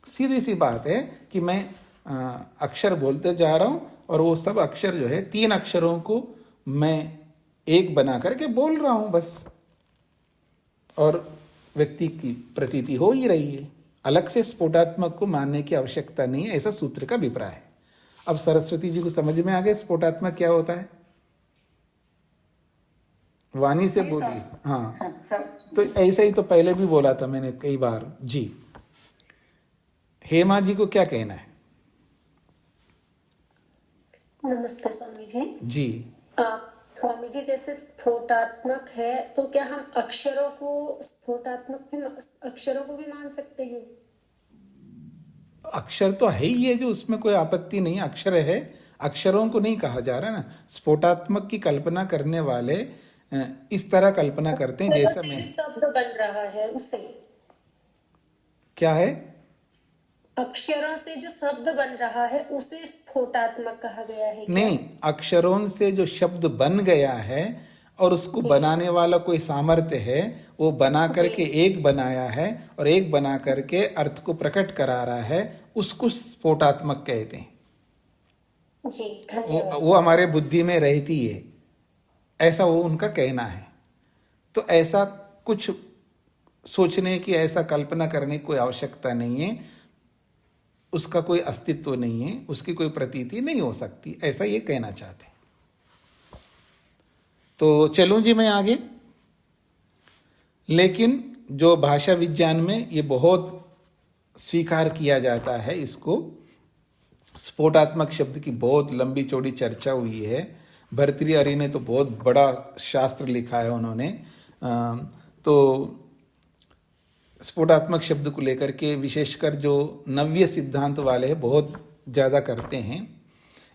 Speaker 1: सीधी सी बात है कि मैं अक्षर बोलते जा रहा हूं, और वो सब अक्षर जो है 3 अक्षरों को मैं एक बना करके बोल रहा हूं बस, और व्यक्ति की प्रतीति हो ही रही है। अलग से स्फोटात्मक को मानने की आवश्यकता नहीं है, ऐसा सूत्र का अभिप्राय है। अब सरस्वती जी को समझ में आ गया स्फोटात्मक क्या होता है? वाणी से बोलिए। हाँ, तो ऐसा ही तो पहले भी बोला था मैंने कई बार जी। हेमा जी को क्या कहना है?
Speaker 7: नमस्ते स्वामी जी।
Speaker 1: जी,
Speaker 7: स्वामी जी, जैसे स्फोटात्मक है तो क्या हम अक्षरों को अक्षरों को भी मान सकते हैं?
Speaker 1: अक्षर तो है ही है, जो उसमें कोई आपत्ति नहीं, अक्षर है, अक्षरों को नहीं कहा जा रहा ना। स्फोटात्मक की कल्पना करने वाले इस तरह कल्पना करते हैं जैसा मैं
Speaker 7: शब्द बन रहा है उससे।
Speaker 1: क्या है?
Speaker 7: अक्षरों से जो शब्द बन रहा है उसे स्फोटात्मक कहा गया है क्या?
Speaker 1: नहीं, अक्षरों से जो शब्द बन गया है और उसको बनाने वाला कोई सामर्थ्य है, वो बना करके एक बनाया है और एक बना करके अर्थ को प्रकट करा रहा है, उसको स्फोटात्मक कहते हैं।
Speaker 7: जी, धन्यवाद।
Speaker 1: वो हमारे बुद्धि में रहती है, ऐसा वो उनका कहना है। तो ऐसा कुछ सोचने की, ऐसा कल्पना करने की कोई आवश्यकता नहीं है, उसका कोई अस्तित्व नहीं है, उसकी कोई प्रतीति नहीं हो सकती, ऐसा ये कहना चाहते हैं। तो चलूं जी मैं आगे। लेकिन जो भाषा विज्ञान में ये बहुत स्वीकार किया जाता है, इसको स्फोटात्मक शब्द की बहुत लंबी चौड़ी चर्चा हुई है। भर्तृहरि ने तो बहुत बड़ा शास्त्र लिखा है उन्होंने। तो स्फोटात्मक शब्द को लेकर के विशेषकर जो नव्य सिद्धांत वाले हैं बहुत ज़्यादा करते हैं।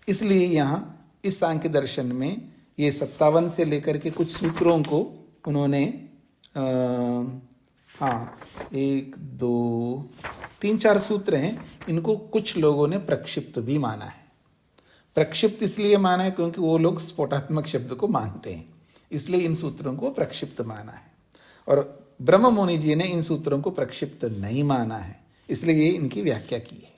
Speaker 1: इसलिए यहाँ इस सांख्य दर्शन में ये 57 से लेकर के कुछ सूत्रों को उन्होंने 1, 2, 3, 4 सूत्र हैं, इनको कुछ लोगों ने प्रक्षिप्त भी माना है। प्रक्षिप्त इसलिए माना है क्योंकि वो लोग स्फोटात्मक शब्द को मानते हैं, इसलिए इन सूत्रों को प्रक्षिप्त माना है। और ब्रह्म मुनि जी ने इन सूत्रों को प्रक्षिप्त नहीं माना है, इसलिए ये इनकी व्याख्या की है।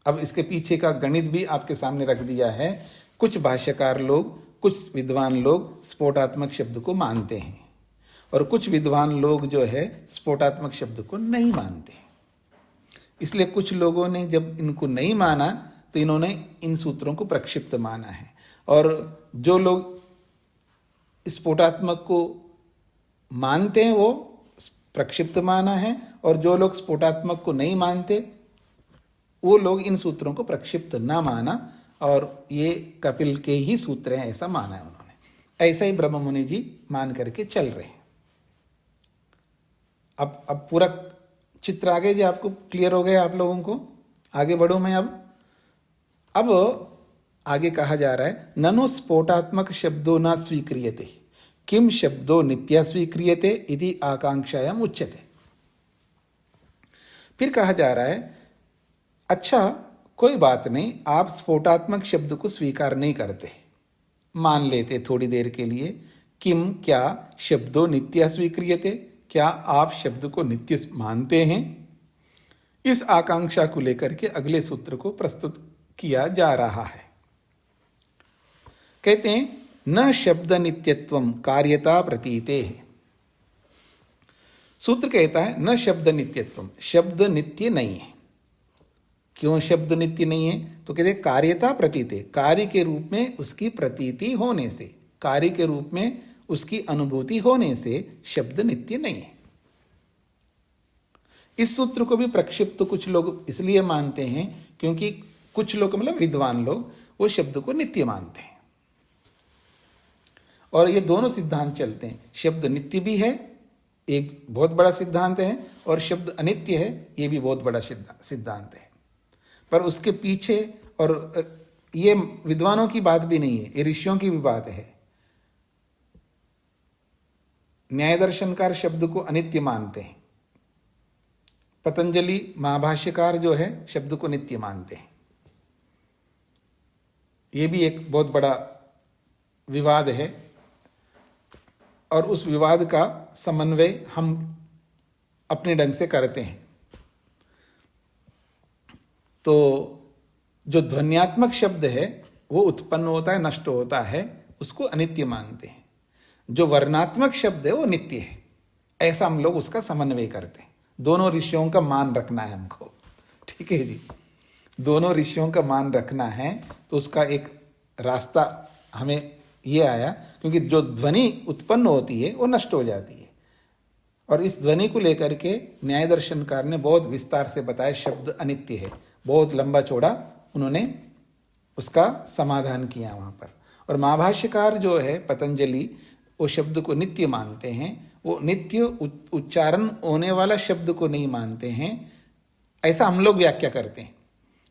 Speaker 1: अब इसके पीछे का गणित भी आपके सामने रख दिया है। कुछ भाष्यकार लोग, कुछ विद्वान लोग स्फोटात्मक शब्द को मानते हैं और कुछ विद्वान लोग जो है स्फोटात्मक शब्द को नहीं मानते। इसलिए कुछ लोगों ने जब इनको नहीं माना तो इन्होंने इन सूत्रों को प्रक्षिप्त माना है, और जो लोग स्फोटात्मक को मानते हैं वो प्रक्षिप्त माना है, और जो लोग स्फोटात्मक को नहीं मानते वो लोग इन सूत्रों को प्रक्षिप्त ना माना, और ये कपिल के ही सूत्र हैं ऐसा माना है उन्होंने। ऐसा ही ब्रह्म मुनि जी मान करके चल रहे हैं। अब पूरा चित्र आगे जी आपको क्लियर हो गया आप लोगों को? आगे बढ़ो मैं अब आगे कहा जा रहा है ननु स्फोटात्मक शब्दों न स्वीक्रियते किम शब्दों नित्या स्वीक्रियते इति आकांक्षायाम उच्यते। फिर कहा जा रहा है अच्छा कोई बात नहीं, आप स्फोटात्मक शब्द को स्वीकार नहीं करते, मान लेते थोड़ी देर के लिए। किम क्या शब्दों नित्या स्वीक्रियते, क्या आप शब्द को नित्य मानते हैं? इस आकांक्षा को लेकर के अगले सूत्र को प्रस्तुत किया जा रहा है। कहते हैं न शब्द नित्यत्वम कार्यता प्रतीते है। सूत्र कहता है न शब्द नित्यत्वम, शब्द नित्य नहीं है। क्यों शब्द नित्य नहीं है? तो कहते कार्यता प्रतीते, कार्य के रूप में उसकी प्रतीति होने से, कार्य के रूप में उसकी अनुभूति होने से शब्द नित्य नहीं है। इस सूत्र को भी प्रक्षिप्त तो कुछ लोग इसलिए मानते हैं क्योंकि कुछ लोग मतलब विद्वान लोग वो शब्द को नित्य मानते हैं, और ये दोनों सिद्धांत चलते हैं। शब्द नित्य भी है, एक बहुत बड़ा सिद्धांत है, और शब्द अनित्य है, ये भी बहुत बड़ा सिद्धांत है। पर उसके पीछे, और ये विद्वानों की बात भी नहीं है, ये ऋषियों की भी बात है। न्याय दर्शनकार शब्द को अनित्य मानते हैं, पतंजलि महाभाष्यकार जो है शब्द को नित्य मानते हैं। ये भी एक बहुत बड़ा विवाद है, और उस विवाद का समन्वय हम अपने ढंग से करते हैं। तो जो ध्वन्यात्मक शब्द है वो उत्पन्न होता है, नष्ट होता है, उसको अनित्य मानते हैं। जो वर्णात्मक शब्द है वो नित्य है, ऐसा हम लोग उसका समन्वय करते हैं। दोनों ऋषियों का मान रखना है हमको, ठीक है जी। दोनों ऋषियों का मान रखना है तो उसका एक रास्ता हमें ये आया, क्योंकि जो ध्वनि उत्पन्न होती है वो नष्ट हो जाती है, और इस ध्वनि को लेकर के न्याय दर्शनकार ने बहुत विस्तार से बताया शब्द अनित्य है, बहुत लंबा चौड़ा उन्होंने उसका समाधान किया वहाँ पर। और महाभाष्यकार जो है पतंजलि, वो शब्द को नित्य मानते हैं, वो नित्य उच्चारण होने वाला शब्द को नहीं मानते हैं, ऐसा हम लोग व्याख्या करते हैं।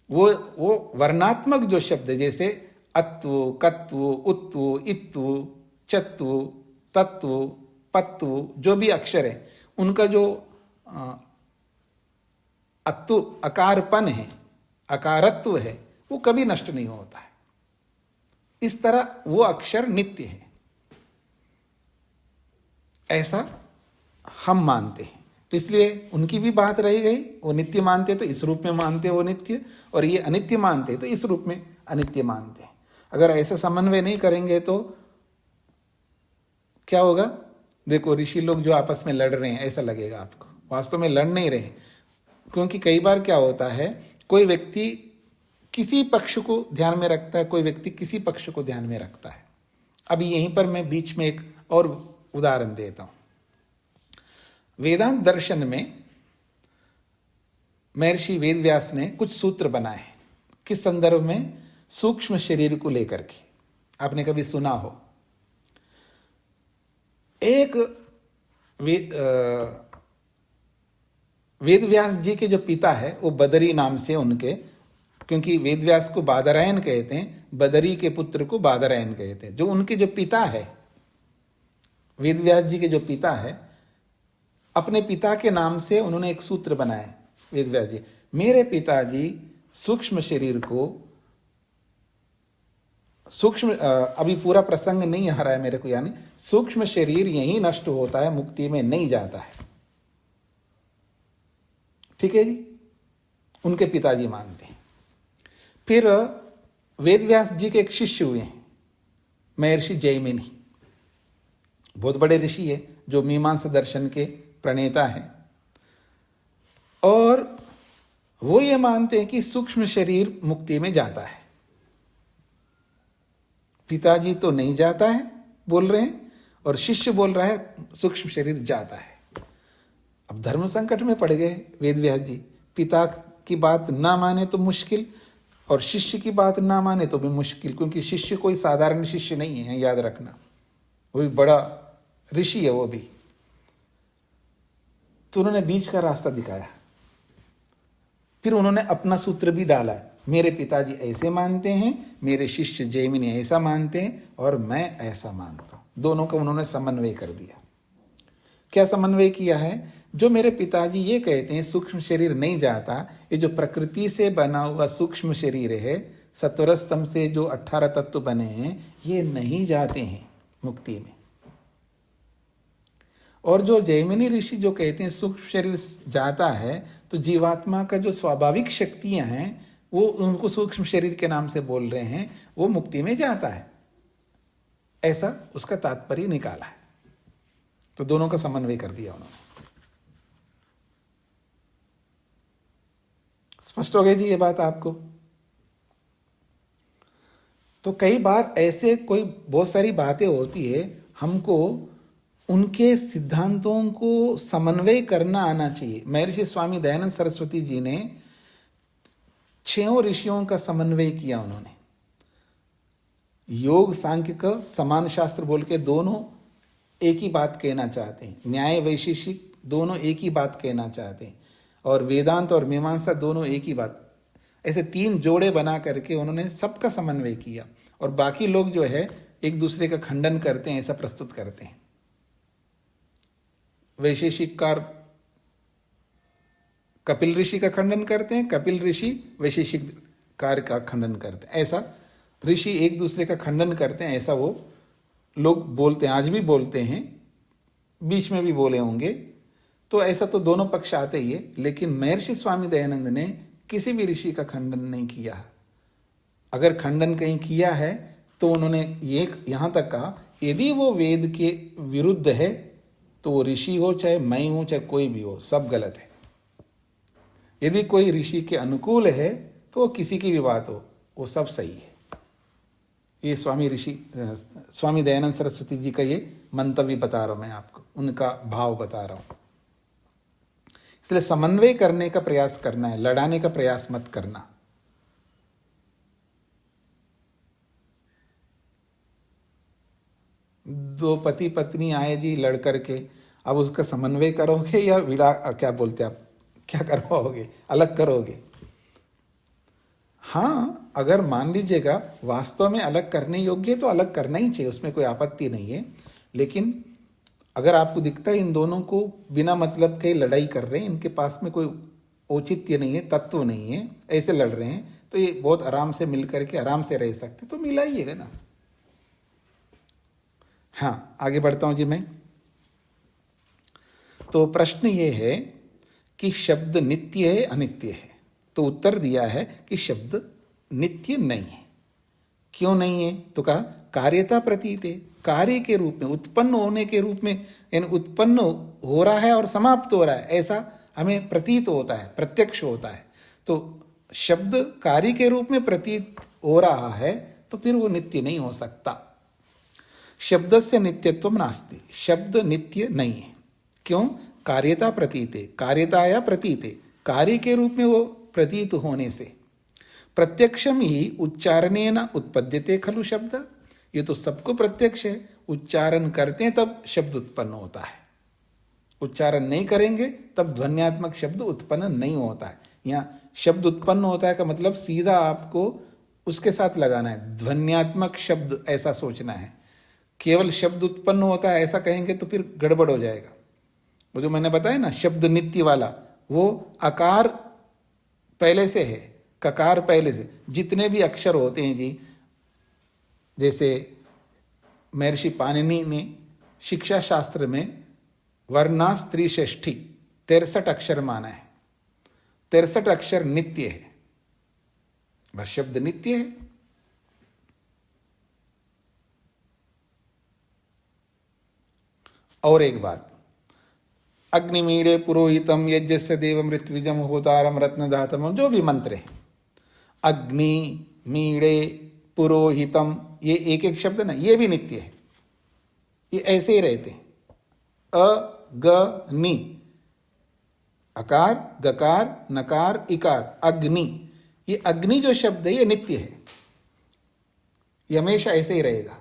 Speaker 1: वो वर्णात्मक जो शब्द जैसे अत्व, कत्व, उत्व, इत्व, चत्व, तत्व, पत्व, जो भी अक्षर है उनका जो अत्व अकारपन है, अकारत्व है, वो कभी नष्ट नहीं होता है। इस तरह वो अक्षर नित्य है, ऐसा हम मानते हैं। तो इसलिए उनकी भी बात रही गई, वो नित्य मानते तो इस रूप में मानते वो नित्य, और ये अनित्य मानते तो इस रूप में अनित्य मानते हैं। अगर ऐसा समन्वय नहीं करेंगे तो क्या होगा? देखो ऋषि लोग जो आपस में लड़ रहे हैं ऐसा लगेगा आपको, वास्तव में लड़ नहीं रहे। क्योंकि कई बार क्या होता है, कोई व्यक्ति किसी पक्ष को ध्यान में रखता है, कोई व्यक्ति किसी पक्ष को ध्यान में रखता है। अभी यहीं पर मैं बीच में एक और उदाहरण देता हूं। वेदांत दर्शन में महर्षि वेदव्यास ने कुछ सूत्र बनाए, किस संदर्भ में? सूक्ष्म शरीर को लेकर के। आपने कभी सुना हो, एक वेदव्यास जी के जो पिता है वो बदरी नाम से उनके, क्योंकि वेदव्यास को बादरायण कहते हैं, बदरी के पुत्र को बादरायण कहते हैं। जो उनके जो पिता है, वेदव्यास जी के जो पिता है, अपने पिता के नाम से उन्होंने एक सूत्र बनाया। वेदव्यास जी, मेरे पिताजी सूक्ष्म शरीर को, सूक्ष्म अभी पूरा प्रसंग नहीं आ रहा है मेरे को, यानी सूक्ष्म शरीर यही नष्ट होता है, मुक्ति में नहीं जाता है, ठीक है जी। उनके पिताजी मानते हैं। फिर वेदव्यास जी के एक शिष्य हुए हैं, महर्षि जैमिनी, बहुत बड़े ऋषि है, जो मीमांसा दर्शन के प्रणेता हैं, और वो ये मानते हैं कि सूक्ष्म शरीर मुक्ति में जाता है। पिताजी तो नहीं जाता है बोल रहे हैं, और शिष्य बोल रहा है सूक्ष्म शरीर जाता है। अब धर्म संकट में पड़ गए वेदव्यास जी। पिता की बात ना माने तो मुश्किल, और शिष्य की बात ना माने तो भी मुश्किल, क्योंकि शिष्य कोई साधारण शिष्य नहीं है, याद रखना। वो भी बड़ा ऋषि है वो भी। तो उन्होंने बीच का रास्ता दिखाया। फिर उन्होंने अपना सूत्र भी डाला, मेरे पिताजी ऐसे मानते हैं, मेरे शिष्य जैमिनी ऐसा मानते हैं और मैं ऐसा मानता हूं। दोनों का उन्होंने समन्वय कर दिया। क्या समन्वय किया है? जो मेरे पिताजी ये कहते हैं सूक्ष्म शरीर नहीं जाता, ये जो प्रकृति से बना हुआ सूक्ष्म शरीर है, सत्वर स्तंभ से जो 18 तत्व बने हैं, ये नहीं जाते हैं मुक्ति में। और जो जैमिनी ऋषि जो कहते हैं सूक्ष्म शरीर जाता है, तो जीवात्मा का जो स्वाभाविक शक्तियां हैं वो उनको सूक्ष्म शरीर के नाम से बोल रहे हैं, वो मुक्ति में जाता है, ऐसा उसका तात्पर्य निकाला है। तो दोनों का समन्वय कर दिया उन्होंने। स्पष्ट हो गई जी ये बात आपको? तो कई बार ऐसे कोई बहुत सारी बातें होती है, हमको उनके सिद्धांतों को समन्वय करना आना चाहिए। महर्षि स्वामी दयानंद सरस्वती जी ने 6 ऋषियों का समन्वय किया। उन्होंने योग सांख्य का समान शास्त्र बोल के दोनों एक ही बात कहना चाहते हैं, न्याय वैशेषिक दोनों एक ही बात कहना चाहते हैं, और वेदांत और मीमांसा दोनों एक ही बात। ऐसे 3 जोड़े बना करके उन्होंने सबका समन्वय किया। और बाकी लोग जो है एक दूसरे का खंडन करते हैं, ऐसा प्रस्तुत करते हैं। वैशेषिककार कपिल ऋषि का खंडन करते हैं, कपिल ऋषि वैशेषिक कार का खंडन करते हैं। ऐसा ऋषि एक दूसरे का खंडन करते हैं, ऐसा वो लोग बोलते हैं, आज भी बोलते हैं, बीच में भी बोले होंगे। तो ऐसा तो दोनों पक्ष आते ही है, लेकिन महर्षि स्वामी दयानंद ने किसी भी ऋषि का खंडन नहीं किया। अगर खंडन कहीं किया है तो उन्होंने ये यहां तक कहा, यदि वो वेद के विरुद्ध है तो वो ऋषि हो, चाहे मैं हूं, चाहे कोई भी हो, सब गलत है। यदि कोई ऋषि के अनुकूल है तो वो किसी की भी बात हो, वो सब सही है। ये स्वामी दयानंद सरस्वती जी का ये मंतव्य बता रहा हूं मैं आपको, उनका भाव बता रहा हूं। इसलिए समन्वय करने का प्रयास करना है, लड़ाने का प्रयास मत करना। दो पति पत्नी आए जी लड़ करके, अब उसका समन्वय करोगे या विड़ा क्या बोलते आप, क्या करवाओगे, अलग करोगे? हाँ, अगर मान लीजिएगा वास्तव में अलग करने योग्य है तो अलग करना ही चाहिए, उसमें कोई आपत्ति नहीं है। लेकिन अगर आपको दिखता है इन दोनों को बिना मतलब के लड़ाई कर रहे हैं, इनके पास में कोई औचित्य नहीं है, तत्व नहीं है, ऐसे लड़ रहे हैं, तो ये बहुत आराम से मिल करके आराम से रह सकते, तो मिलाइएगा ना। हाँ, आगे बढ़ता हूं जी मैं। तो प्रश्न ये है कि शब्द नित्य है अनित्य है? तो उत्तर दिया है कि शब्द नित्य नहीं है। क्यों नहीं है? तो कहा कार्यता प्रतीत है, कार्य के रूप में, उत्पन्न होने के रूप में, यानी उत्पन्न हो रहा है और समाप्त हो रहा है, ऐसा हमें प्रतीत होता है, प्रत्यक्ष होता है। तो शब्द कार्य के रूप में प्रतीत हो रहा है तो फिर वो नित्य नहीं हो सकता। शब्द से नित्यत्व नास्ति, शब्द नित्य नहीं है। क्यों? कार्यता प्रतीत है, कार्यता या प्रतीत है, कार्य के रूप में वो प्रतीत होने से। प्रत्यक्षम ही उच्चारणेन उत्पद्यते खलु शब्द, ये तो सबको प्रत्यक्ष है, उच्चारण करते हैं तब शब्द उत्पन्न होता है, उच्चारण नहीं करेंगे तब ध्वन्यात्मक शब्द उत्पन्न नहीं होता है। यहाँ शब्द उत्पन्न होता है का मतलब सीधा आपको उसके साथ लगाना है, ध्वन्यात्मक शब्द ऐसा सोचना है। केवल शब्द उत्पन्न होता है ऐसा कहेंगे तो फिर गड़बड़ हो जाएगा। वो जो मैंने बताया ना शब्द नित्य वाला, वो आकार पहले से है, ककार पहले से। जितने भी अक्षर होते हैं जी, जैसे महर्षि पाणिनि ने शिक्षा शास्त्र में वर्णास त्रिषष्ठी 63 अक्षर माना है, 63 अक्षर नित्य है, बस शब्द नित्य है। और एक बात, अग्निमीड़े पुरोहितम यज्ञस्य देवम ऋत्विजम होतारम रत्नदातम, जो भी मंत्र है, अग्नि मीड़े पुरोहितम, ये एक एक शब्द ना, ये भी नित्य है, ये ऐसे ही रहते हैं। अ ग नि, अकार गकार नकार इकार, अग्नि, ये अग्नि जो शब्द है ये नित्य है, ये हमेशा ऐसे ही रहेगा।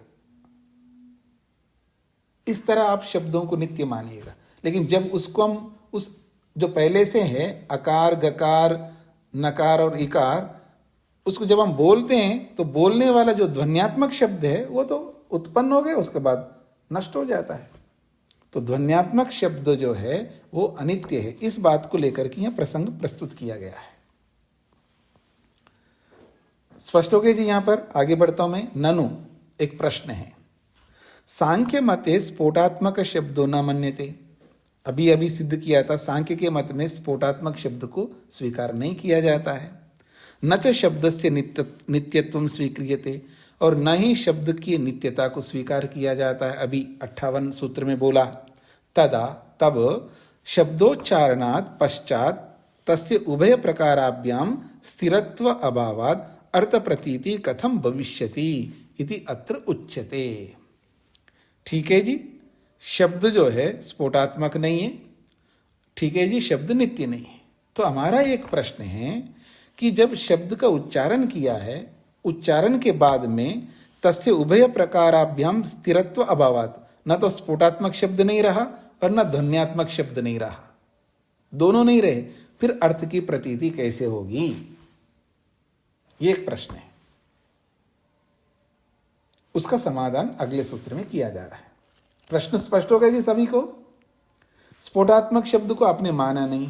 Speaker 1: इस तरह आप शब्दों को नित्य मानिएगा। लेकिन जब उसको हम उस जो पहले से है अकार गकार नकार और इकार, उसको जब हम बोलते हैं तो बोलने वाला जो ध्वन्यात्मक शब्द है वो तो उत्पन्न हो गया, उसके बाद नष्ट हो जाता है। तो ध्वन्यात्मक शब्द जो है वो अनित्य है। इस बात को लेकर के यह प्रसंग प्रस्तुत किया गया है। स्पष्ट हो गया जी। यहां पर आगे बढ़ता हूं मैं। ननु एक प्रश्न है। सांख्य मते स्फोटात्मक शब्दों न मन्यते। अभी अभी सिद्ध किया था, सांख्य के मत में स्फोटात्मक शब्द को स्वीकार नहीं किया जाता है। न च शब्द से नित्यत्व स्वीक्रियते, और न ही शब्द की नित्यता को स्वीकार किया जाता है। अभी 58 सूत्र में बोला, तदा तब शब्दोच्चारणात् पश्चात तस्य उभय प्रकाराभ्याम स्थिरत्व अभावात् अर्थ प्रतीति कथम भविष्यति इति अत्र उच्यते। ठीक है जी, शब्द जो है स्फोटात्मक नहीं है, ठीक है जी, शब्द नित्य नहीं है। तो हमारा एक प्रश्न है कि जब शब्द का उच्चारण किया है, उच्चारण के बाद में तस्य उभय प्रकाराभ्याम स्थिरत्व अभावात्, न तो स्फोटात्मक शब्द नहीं रहा और न ध्वन्यात्मक शब्द नहीं रहा, दोनों नहीं रहे, फिर अर्थ की प्रतीति कैसे होगी? ये एक प्रश्न है। उसका समाधान अगले सूत्र में किया जा रहा है। प्रश्न स्पष्ट हो गया जी सभी को? स्फोटात्मक शब्द को आपने माना नहीं,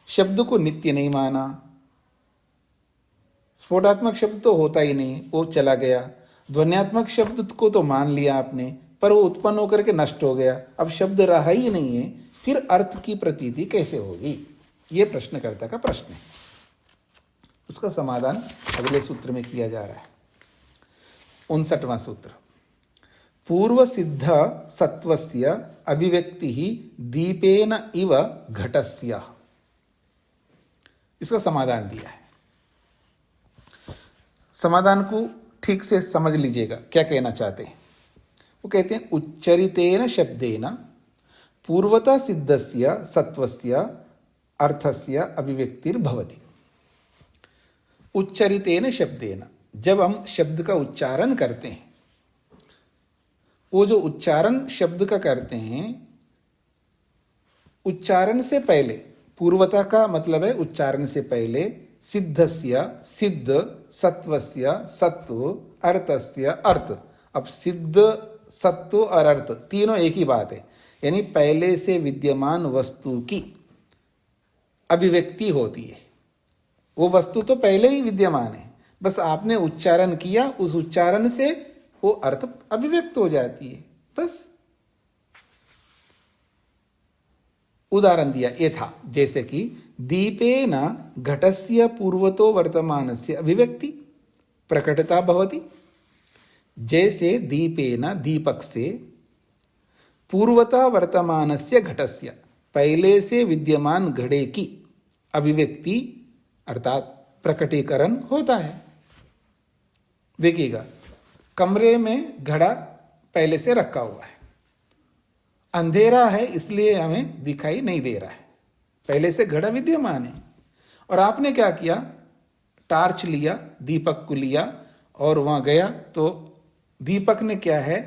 Speaker 1: शब्द को नित्य नहीं माना, स्फोटात्मक शब्द तो होता ही नहीं, वो चला गया। ध्वन्यात्मक शब्द को तो मान लिया आपने, पर वो उत्पन्न होकर के नष्ट हो गया, अब शब्द रहा ही नहीं है, फिर अर्थ की प्रतीति कैसे होगी? ये प्रश्नकर्ता का प्रश्न है। उसका समाधान अगले सूत्र में किया जा रहा है। 59वां सूत्र। पूर्व सिद्ध सत्वस्य अभिव्यक्ति ही दीपेन इव घटस्य। इसका समाधान दिया है। समाधान को ठीक से समझ लीजिएगा क्या कहना चाहते हैं। वो कहते हैं उच्चरितेन शब्देन पूर्वता सिद्धस्य सत्वस्य अर्थस्य अभिव्यक्तिर्भवति। उच्चरितेन शब्देन, जब हम शब्द का उच्चारण करते हैं, वो जो उच्चारण शब्द का करते हैं, उच्चारण से पहले, पूर्वता का मतलब है उच्चारण से पहले, सिद्धस्य सिद्ध, सत्वस्य सत्व, अर्थस्य अर्थ। अब सिद्ध सत्व और अर्थ तीनों एक ही बात है, यानी पहले से विद्यमान वस्तु की अभिव्यक्ति होती है। वो वस्तु तो पहले ही विद्यमान है, बस आपने उच्चारण किया, उस उच्चारण से वो अर्थ अभिव्यक्त हो जाती है, बस। उदाहरण दिया यथा, जैसे कि दीपेन घटस्य पूर्वतो वर्तमानस्य अभिव्यक्ति प्रकटता भवति। जैसे दीपेन दीपक से पूर्वता वर्तमानस्य घटस्य, पहले से विद्यमान घड़े की अभिव्यक्ति अर्थात प्रकटीकरण होता है। देखिएगा, कमरे में घड़ा पहले से रखा हुआ है, अंधेरा है इसलिए हमें दिखाई नहीं दे रहा है, पहले से घड़ा विद्यमान है। और आपने क्या किया, टार्च लिया, दीपक को लिया और वहां गया, तो दीपक ने क्या है,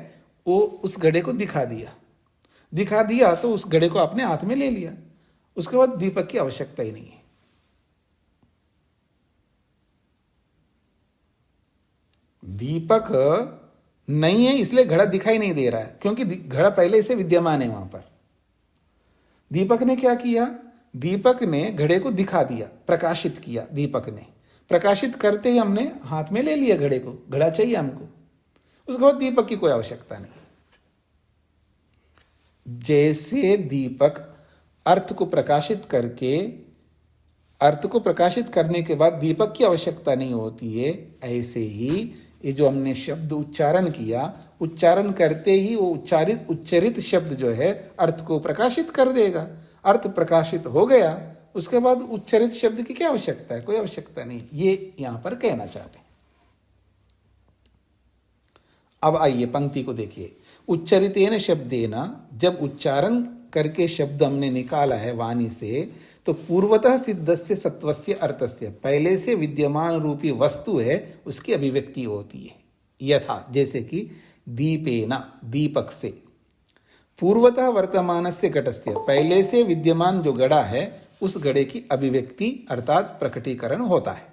Speaker 1: वो उस घड़े को दिखा दिया, तो उस घड़े को आपने हाथ में ले लिया, उसके बाद दीपक की आवश्यकता ही नहीं है। दीपक नहीं है इसलिए घड़ा दिखाई नहीं दे रहा है, क्योंकि घड़ा पहले से विद्यमान है वहां पर। दीपक ने क्या किया, दीपक ने घड़े को दिखा दिया, प्रकाशित किया। दीपक ने प्रकाशित करते ही हमने हाथ में ले लिया घड़े को, घड़ा चाहिए हमको, उसके बाद दीपक की कोई आवश्यकता नहीं। जैसे दीपक अर्थ को प्रकाशित करके, अर्थ को प्रकाशित करने के बाद दीपक की आवश्यकता नहीं होती है, ऐसे ही ये जो हमने शब्द उच्चारण किया, उच्चारण करते ही वो उच्चरित शब्द जो है अर्थ को प्रकाशित कर देगा। अर्थ प्रकाशित हो गया, उसके बाद उच्चरित शब्द की क्या आवश्यकता है? कोई आवश्यकता नहीं। ये यहां पर कहना चाहते हैं। अब आइए पंक्ति को देखिए। उच्चरितेन शब्देन, जब उच्चारण करके शब्द हमने निकाला है वाणी से, तो पूर्वतः सिद्धस्य सत्वस्य अर्थस्य, पहले से विद्यमान रूपी वस्तु है उसकी अभिव्यक्ति होती है। यथा, जैसे कि दीपेन, दीपक से, पूर्वतः वर्तमानस्य घटस्य, पहले से विद्यमान जो घड़ा है उस घड़े की अभिव्यक्ति अर्थात प्रकटीकरण होता है।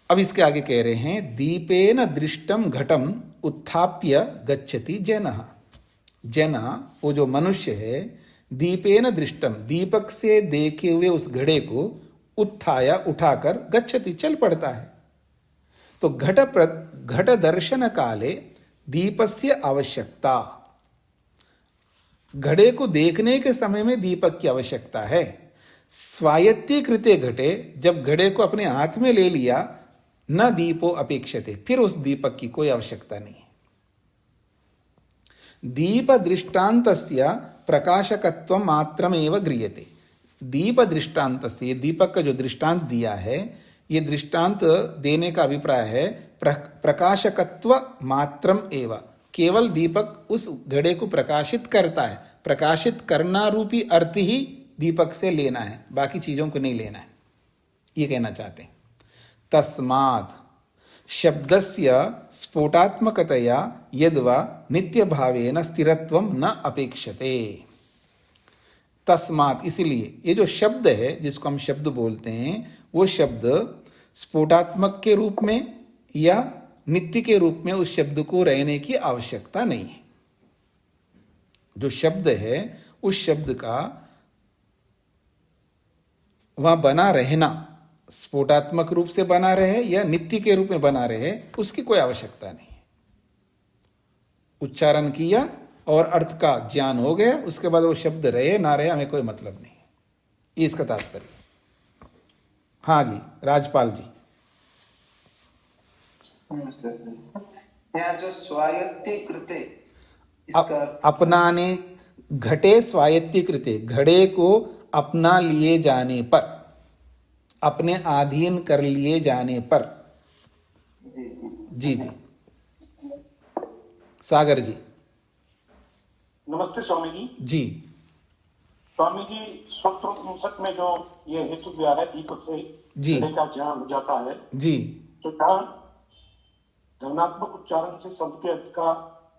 Speaker 1: अब इसके आगे कह रहे हैं दीपेन दृष्टम घटम उत्थाप्य गच्छति जनः। जनः वो जो मनुष्य है, दीपेन दृष्टम दीपक से देखे हुए उस घड़े को उत्थाया उठाकर गच्छति चल पड़ता है। तो घट दर्शन काले दीपस्य आवश्यकता, घड़े को देखने के समय में दीपक की आवश्यकता है। स्वायत्तीकृते घटे, जब घड़े को अपने हाथ में ले लिया, न दीपो अपेक्षते, फिर उस दीपक की कोई आवश्यकता नहीं। दीप दृष्टान्तस्य प्रकाशकत्व मात्रमेव गृह्यते। दीप दृष्टान्तस्य, दीपक का जो दृष्टांत दिया है, ये दृष्टांत देने का अभिप्राय है प्रकाशकत्व मात्रम एव, केवल दीपक उस घड़े को प्रकाशित करता है। प्रकाशित करना रूपी अर्थ ही दीपक से लेना है, बाकी चीजों को नहीं लेना है, ये कहना चाहते हैं। तस्मात् शब्दस्य स्फोटात्मकतया यद्वा नित्यभावेन स्थिरत्वं न अपेक्षते। तस्मात्, इसलिए ये जो शब्द है जिसको हम शब्द बोलते हैं, वो शब्द स्फोटात्मक के रूप में या नित्य के रूप में उस शब्द को रहने की आवश्यकता नहीं है। जो शब्द है उस शब्द का वहां बना रहना, स्फोटात्मक रूप से बना रहे या नित्य के रूप में बना रहे, उसकी कोई आवश्यकता नहीं है। उच्चारण किया और अर्थ का ज्ञान हो गया, उसके बाद वो शब्द रहे ना रहे हमें कोई मतलब नहीं है। ये इसका तात्पर्य। हाँ जी, राजपाल जी।
Speaker 8: यहाँ जो स्वायत्तीकृते,
Speaker 1: अपनाने, घटे स्वायत्तीकृते, घड़े को अपना लिए जाने पर, अपने अधीन कर लिए जाने पर। जी जी, सागर जी।
Speaker 9: नमस्ते स्वामी जी।
Speaker 1: जी
Speaker 9: स्वामी जी, सूत्र में जो ये हेतु दिया है दीपक से
Speaker 1: जी
Speaker 9: घड़े का ज्ञान हो जाता है,
Speaker 1: जी,
Speaker 9: तो क्या ध्वन्यात्मक उच्चारण से शब्द के अर्थ का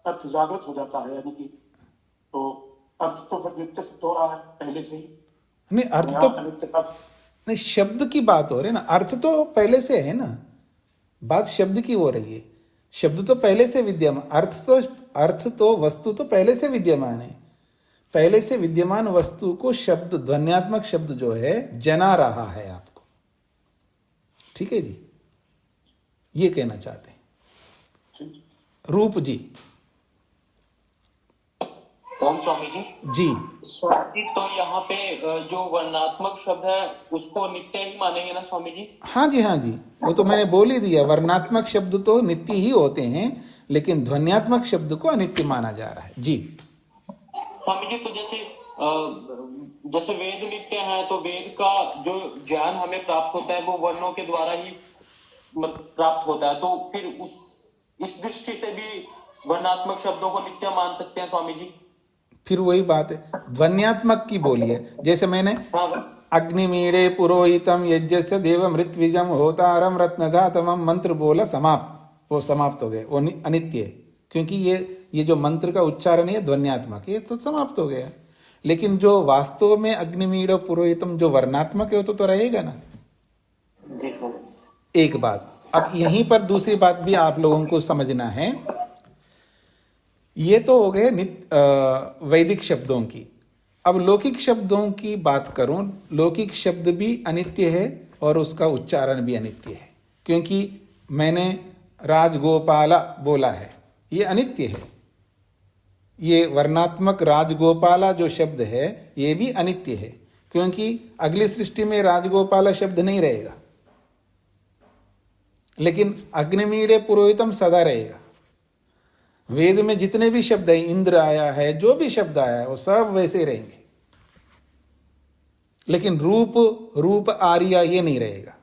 Speaker 9: अर्थ जागृत हो जाता है, यानी कि तो अर्थ तो फिर नित्य सिद्ध हो रहा है पहले से ही।
Speaker 1: नहीं, अर्थ तो
Speaker 9: अनित्य का
Speaker 1: नहीं, शब्द की बात हो रही है ना, अर्थ तो पहले से है ना, बात शब्द की हो रही है। शब्द तो पहले से विद्यमान, अर्थ तो वस्तु तो पहले से विद्यमान है। पहले से विद्यमान वस्तु को शब्द, ध्वन्यात्मक शब्द जो है जना रहा है आपको। ठीक है जी, ये कहना चाहते हैं। रूप जी।
Speaker 10: ओम स्वामी जी।
Speaker 1: जी
Speaker 10: स्वामी, तो यहाँ पे जो वर्णात्मक शब्द है उसको नित्य ही मानेंगे ना स्वामी जी?
Speaker 1: हाँ जी, हाँ जी, वो तो मैंने बोल ही दिया, वर्णात्मक शब्द तो नित्य ही होते हैं, लेकिन ध्वन्यात्मक शब्द को अनित्य माना जा रहा है। जी
Speaker 10: स्वामी जी, तो जैसे वेद नित्य है, तो वेद का जो ज्ञान हमें प्राप्त होता है वो वर्णों के द्वारा ही प्राप्त होता है, तो फिर इस दृष्टि से भी वर्णात्मक शब्दों को नित्य मान सकते हैं स्वामी जी?
Speaker 1: फिर वही बात है, ध्वन्यात्मक की बोली है। जैसे मैंने अग्निमीड़े पुरोहितम यज्ञस्य देव मृत्विजम होतारम रत्नधातमम मंत्र बोला, समाप्त, वो समाप्त हो गए, वो अनित्य है, क्योंकि ये जो मंत्र का उच्चारण है ध्वन्यात्मक, ये तो समाप्त हो गया। लेकिन जो वास्तव में अग्निमीड़ पुरोहितम जो वर्णात्मक है वो तो रहेगा ना। एक बात, अब यहीं पर दूसरी बात भी आप लोगों को समझना है। ये तो हो गए वैदिक शब्दों की। अब लौकिक शब्दों की बात करूं, लौकिक शब्द भी अनित्य है और उसका उच्चारण भी अनित्य है, क्योंकि मैंने राजगोपाला बोला है, ये अनित्य है। ये वर्णात्मक राजगोपाला जो शब्द है ये भी अनित्य है, क्योंकि अगली सृष्टि में राजगोपाला शब्द नहीं रहेगा, लेकिन अग्निमीड़े पुरोहितम सदा रहेगा। वेद में जितने भी शब्द है, इंद्र आया है, जो भी शब्द आया है, वो सब वैसे ही रहेंगे, लेकिन रूप आर्या ये नहीं रहेगा।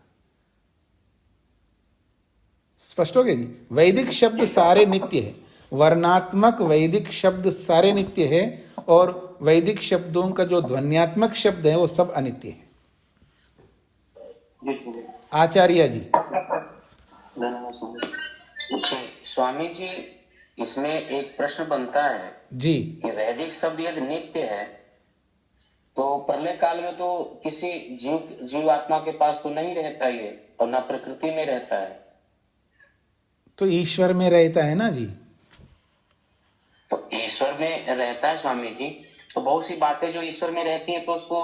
Speaker 1: स्पष्ट हो गया जी? वैदिक शब्द सारे नित्य है, वर्णात्मक वैदिक शब्द सारे नित्य है, और वैदिक शब्दों का जो ध्वन्यात्मक शब्द है वो सब अनित्य है।
Speaker 10: जी
Speaker 1: आचार्य जी।
Speaker 10: स्वामी जी,
Speaker 11: इसमें एक प्रश्न बनता है
Speaker 1: जी।
Speaker 11: कि वैदिक शब्द यदि नित्य है तो प्रलय काल में तो किसी जीवात्मा के पास तो नहीं रहता ये, और ना प्रकृति में रहता है,
Speaker 1: तो ईश्वर में रहता है ना जी।
Speaker 11: तो ईश्वर में रहता है स्वामी जी। तो बहुत सी बातें जो ईश्वर में रहती हैं तो उसको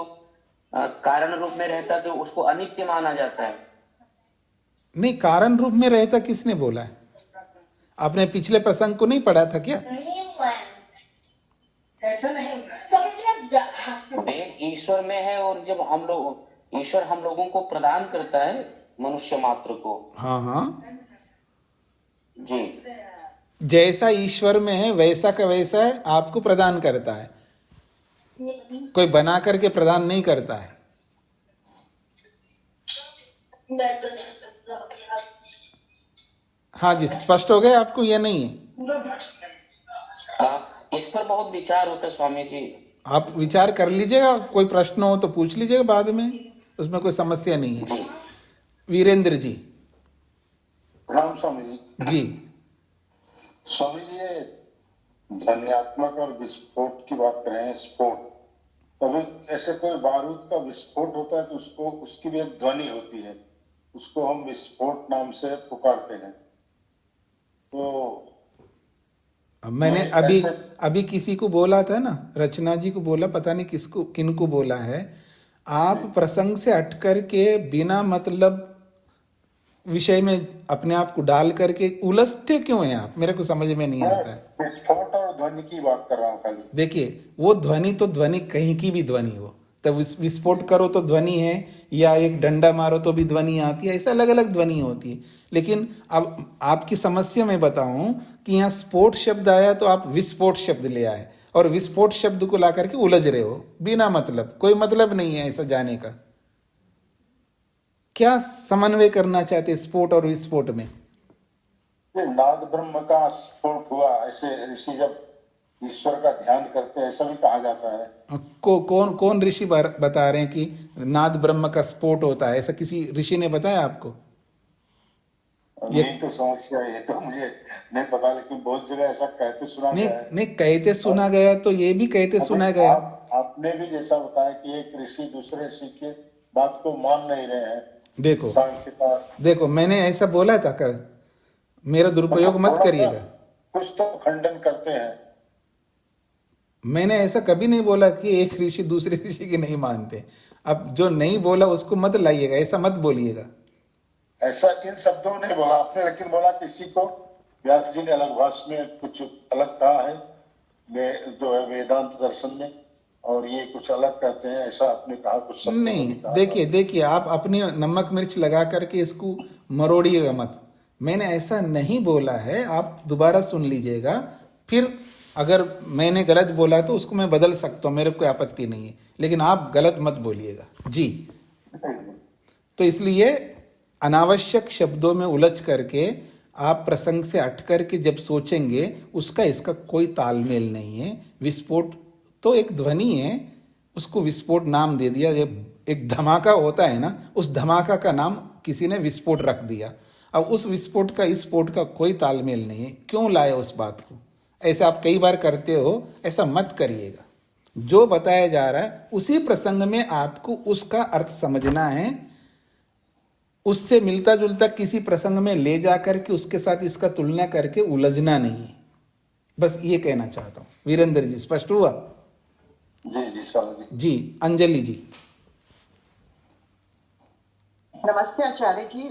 Speaker 11: कारण रूप में रहता है तो उसको अनित्य माना जाता है।
Speaker 1: नहीं, कारण रूप में रहता किसने बोला है? आपने पिछले प्रसंग को नहीं पढ़ा था क्या?
Speaker 11: वेद ईश्वर में है, और जब ईश्वर हम लोगों को प्रदान करता है मनुष्य मात्र को।
Speaker 1: हाँ हाँ
Speaker 11: जी,
Speaker 1: जैसा ईश्वर में है वैसा का वैसा है, आपको प्रदान करता है, कोई बना करके प्रदान नहीं करता है। हाँ जी, स्पष्ट हो गए आपको या नहीं है?
Speaker 11: इस पर बहुत विचार होता है स्वामी जी।
Speaker 1: आप विचार कर लीजिएगा, कोई प्रश्न हो तो पूछ लीजिएगा बाद में, उसमें कोई समस्या नहीं है। वीरेंद्र जी।
Speaker 2: राम स्वामी जी।
Speaker 1: जी
Speaker 2: स्वामी जी, ये ध्वन्यात्मक और विस्फोट की बात कर रहे हैं, स्फोट। कभी ऐसे कोई बारूद का विस्फोट होता है तो उसको उसकी भी एक ध्वनि होती है, उसको हम विस्फोट नाम से पुकारते हैं। तो
Speaker 1: मैंने अभी किसी को बोला था ना, रचना जी को बोला, पता नहीं किसको किनको बोला है, आप प्रसंग से हट करके बिना मतलब विषय में अपने आप को डाल करके उलझते क्यों हैं आप? मेरे को समझ में नहीं आता है।
Speaker 2: विस्फोट और ध्वनि की बात कर रहा हूँ खाली।
Speaker 1: देखिए, वो ध्वनि तो ध्वनि कहीं की भी ध्वनि हो, तब विस्फोट करो तो ध्वनि है, या एक डंडा मारो तो भी ध्वनि आती है, ऐसा अलग अलग ध्वनि होती है। लेकिन अब आपकी समस्या मैं बताऊं कि यहाँ स्फोट शब्द आया तो आप विस्फोट शब्द ले आए, और विस्फोट शब्द को ला करके उलझ रहे हो बिना मतलब, कोई मतलब नहीं है ऐसा जाने का। क्या समन्वय करना चाहते स्फोट और विस्फोट में?
Speaker 2: नाद ब्रह्म का स्फोट हुआ, ऐसे ऋषि जब ईश्वर का ध्यान करते हैं ऐसा भी कहा जाता है।
Speaker 1: कौन ऋषि बता रहे हैं कि नाद ब्रह्म का स्फोट होता है? ऐसा किसी ऋषि ने बताया आपको?
Speaker 2: यही तो समस्या है, तो मुझे नहीं पता, लेकिन बहुत जगह ऐसा कहते सुना गया है।
Speaker 1: नहीं, कहते सुना गया तो ये भी कहते सुना गया।
Speaker 2: आपने भी जैसा बताया कि एक ऋषि दूसरे ऋषि के बात को मान नहीं रहे हैं।
Speaker 1: देखो मैंने ऐसा बोला था क्या? मेरा दुरुपयोग मत करिएगा।
Speaker 2: कुछ तो खंडन करते हैं।
Speaker 1: मैंने ऐसा कभी नहीं बोला कि एक ऋषि दूसरे ऋषि की नहीं मानते। अब जो नहीं बोला उसको मत लाइएगा, ऐसा मत बोलिएगा।
Speaker 2: ऐसा इन शब्दों ने बोला आपने, लेकिन बोला किसी को व्यास जी ने अलग भाषा में कुछ अलग कहा है, जो है वेदांत दर्शन में, और ये कुछ अलग कहते हैं, ऐसा आपने कहा कुछ शब्द
Speaker 1: नहीं। देखिए आप अपनी नमक मिर्च लगा करके इसको मरोड़िएगा मत। मैंने ऐसा नहीं बोला है, आप दोबारा सुन लीजिएगा। फिर अगर मैंने गलत बोला तो उसको मैं बदल सकता हूँ, मेरे को कोई आपत्ति नहीं है, लेकिन आप गलत मत बोलिएगा जी। तो इसलिए अनावश्यक शब्दों में उलझ करके आप प्रसंग से हट करके जब सोचेंगे, उसका इसका कोई तालमेल नहीं है। विस्फोट तो एक ध्वनि है, उसको विस्फोट नाम दे दिया। एक धमाका होता है ना, उस धमाका का नाम किसी ने विस्फोट रख दिया। अब उस विस्फोट का इस स्फोट का कोई तालमेल नहीं है, क्यों लाए उस बात को? ऐसे आप कई बार करते हो, ऐसा मत करिएगा। जो बताया जा रहा है उसी प्रसंग में आपको उसका अर्थ समझना है, उससे मिलता जुलता किसी प्रसंग में ले जाकर के उसके साथ इसका तुलना करके उलझना नहीं है। बस ये कहना चाहता हूँ। वीरेंद्र जी, स्पष्ट हुआ?
Speaker 2: जी स्वामी
Speaker 1: जी। अंजलि जी।
Speaker 12: नमस्ते आचार्य जी।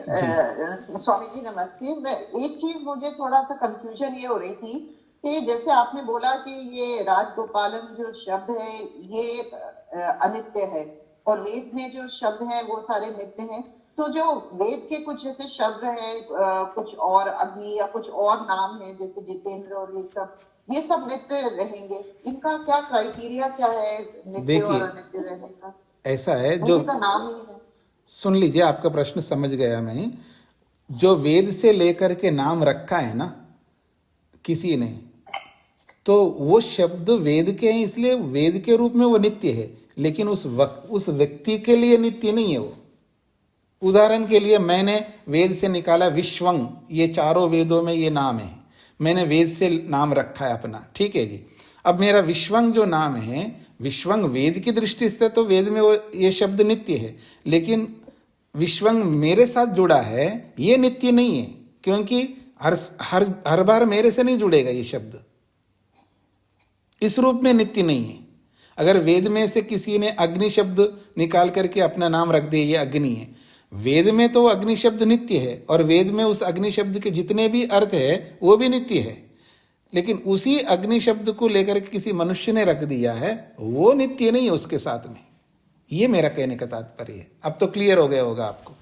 Speaker 12: स्वामी जी नमस्ते। मैं एक चीज, मुझे थोड़ा सा कंफ्यूजन ये हो रही थी कि जैसे आपने बोला कि ये राजगोपालन जो शब्द है ये अनित्य है, और वेद में जो शब्द है वो सारे नित्य हैं। तो जो वेद के कुछ जैसे शब्द है, कुछ और अग्नि या कुछ और नाम है जैसे जितेंद्र और ये सब नित्य रहेंगे, इनका क्या क्राइटेरिया क्या है नित्य और अनित्य रहने का?
Speaker 1: ऐसा है, जो
Speaker 12: नाम ही है।
Speaker 1: सुन लीजिए, आपका प्रश्न समझ गया मैं। जो वेद से लेकर के नाम रखा है ना किसी ने, तो वो शब्द वेद के हैं, इसलिए वेद के रूप में वो नित्य है, लेकिन उस व्यक्ति के लिए नित्य नहीं है वो। उदाहरण के लिए मैंने वेद से निकाला विश्वंग, ये चारों वेदों में ये नाम है। मैंने वेद से नाम रखा है अपना, ठीक है जी। अब मेरा विश्वंग जो नाम है, विश्वंग वेद की दृष्टि से तो वेद में वो ये शब्द नित्य है, लेकिन विश्वंग मेरे साथ जुड़ा है, ये नित्य नहीं है, क्योंकि हर बार मेरे से नहीं जुड़ेगा ये शब्द, इस रूप में नित्य नहीं है। अगर वेद में से किसी ने अग्नि शब्द निकाल करके अपना नाम रख दिया, ये अग्नि है, वेद में तो अग्नि शब्द नित्य है, और वेद में उस अग्नि शब्द के जितने भी अर्थ है वो भी नित्य है, लेकिन उसी अग्नि शब्द को लेकर के किसी मनुष्य ने रख दिया है, वो नित्य नहीं है उसके साथ में। ये मेरा कहने का तात्पर्य है। अब तो क्लियर हो गया होगा आपको।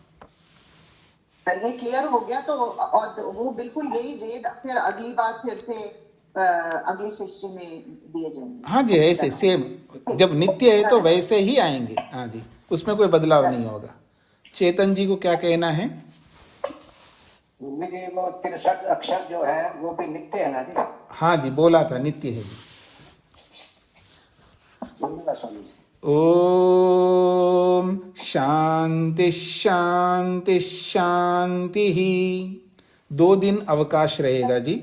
Speaker 12: ये क्लियर हो गया तो, और वो बिल्कुल यही वेद फिर अगली बार फिर से अगली सृष्टि में दिए जाएंगे।
Speaker 1: हाँ जी, ऐसे सेम, जब नित्य है तो वैसे ही आएंगे। हाँ जी, उसमें कोई बदलाव नहीं होगा। चेतन जी को क्या कहना है?
Speaker 13: मुझे वो 63 अक्षर जो है वो भी नित्य है ना जी?
Speaker 1: हाँ जी, बोला था नित्य है जी।
Speaker 13: स्वामी जी।
Speaker 1: ओम शांति शांति शांति ही। 2 दिन अवकाश रहेगा जी।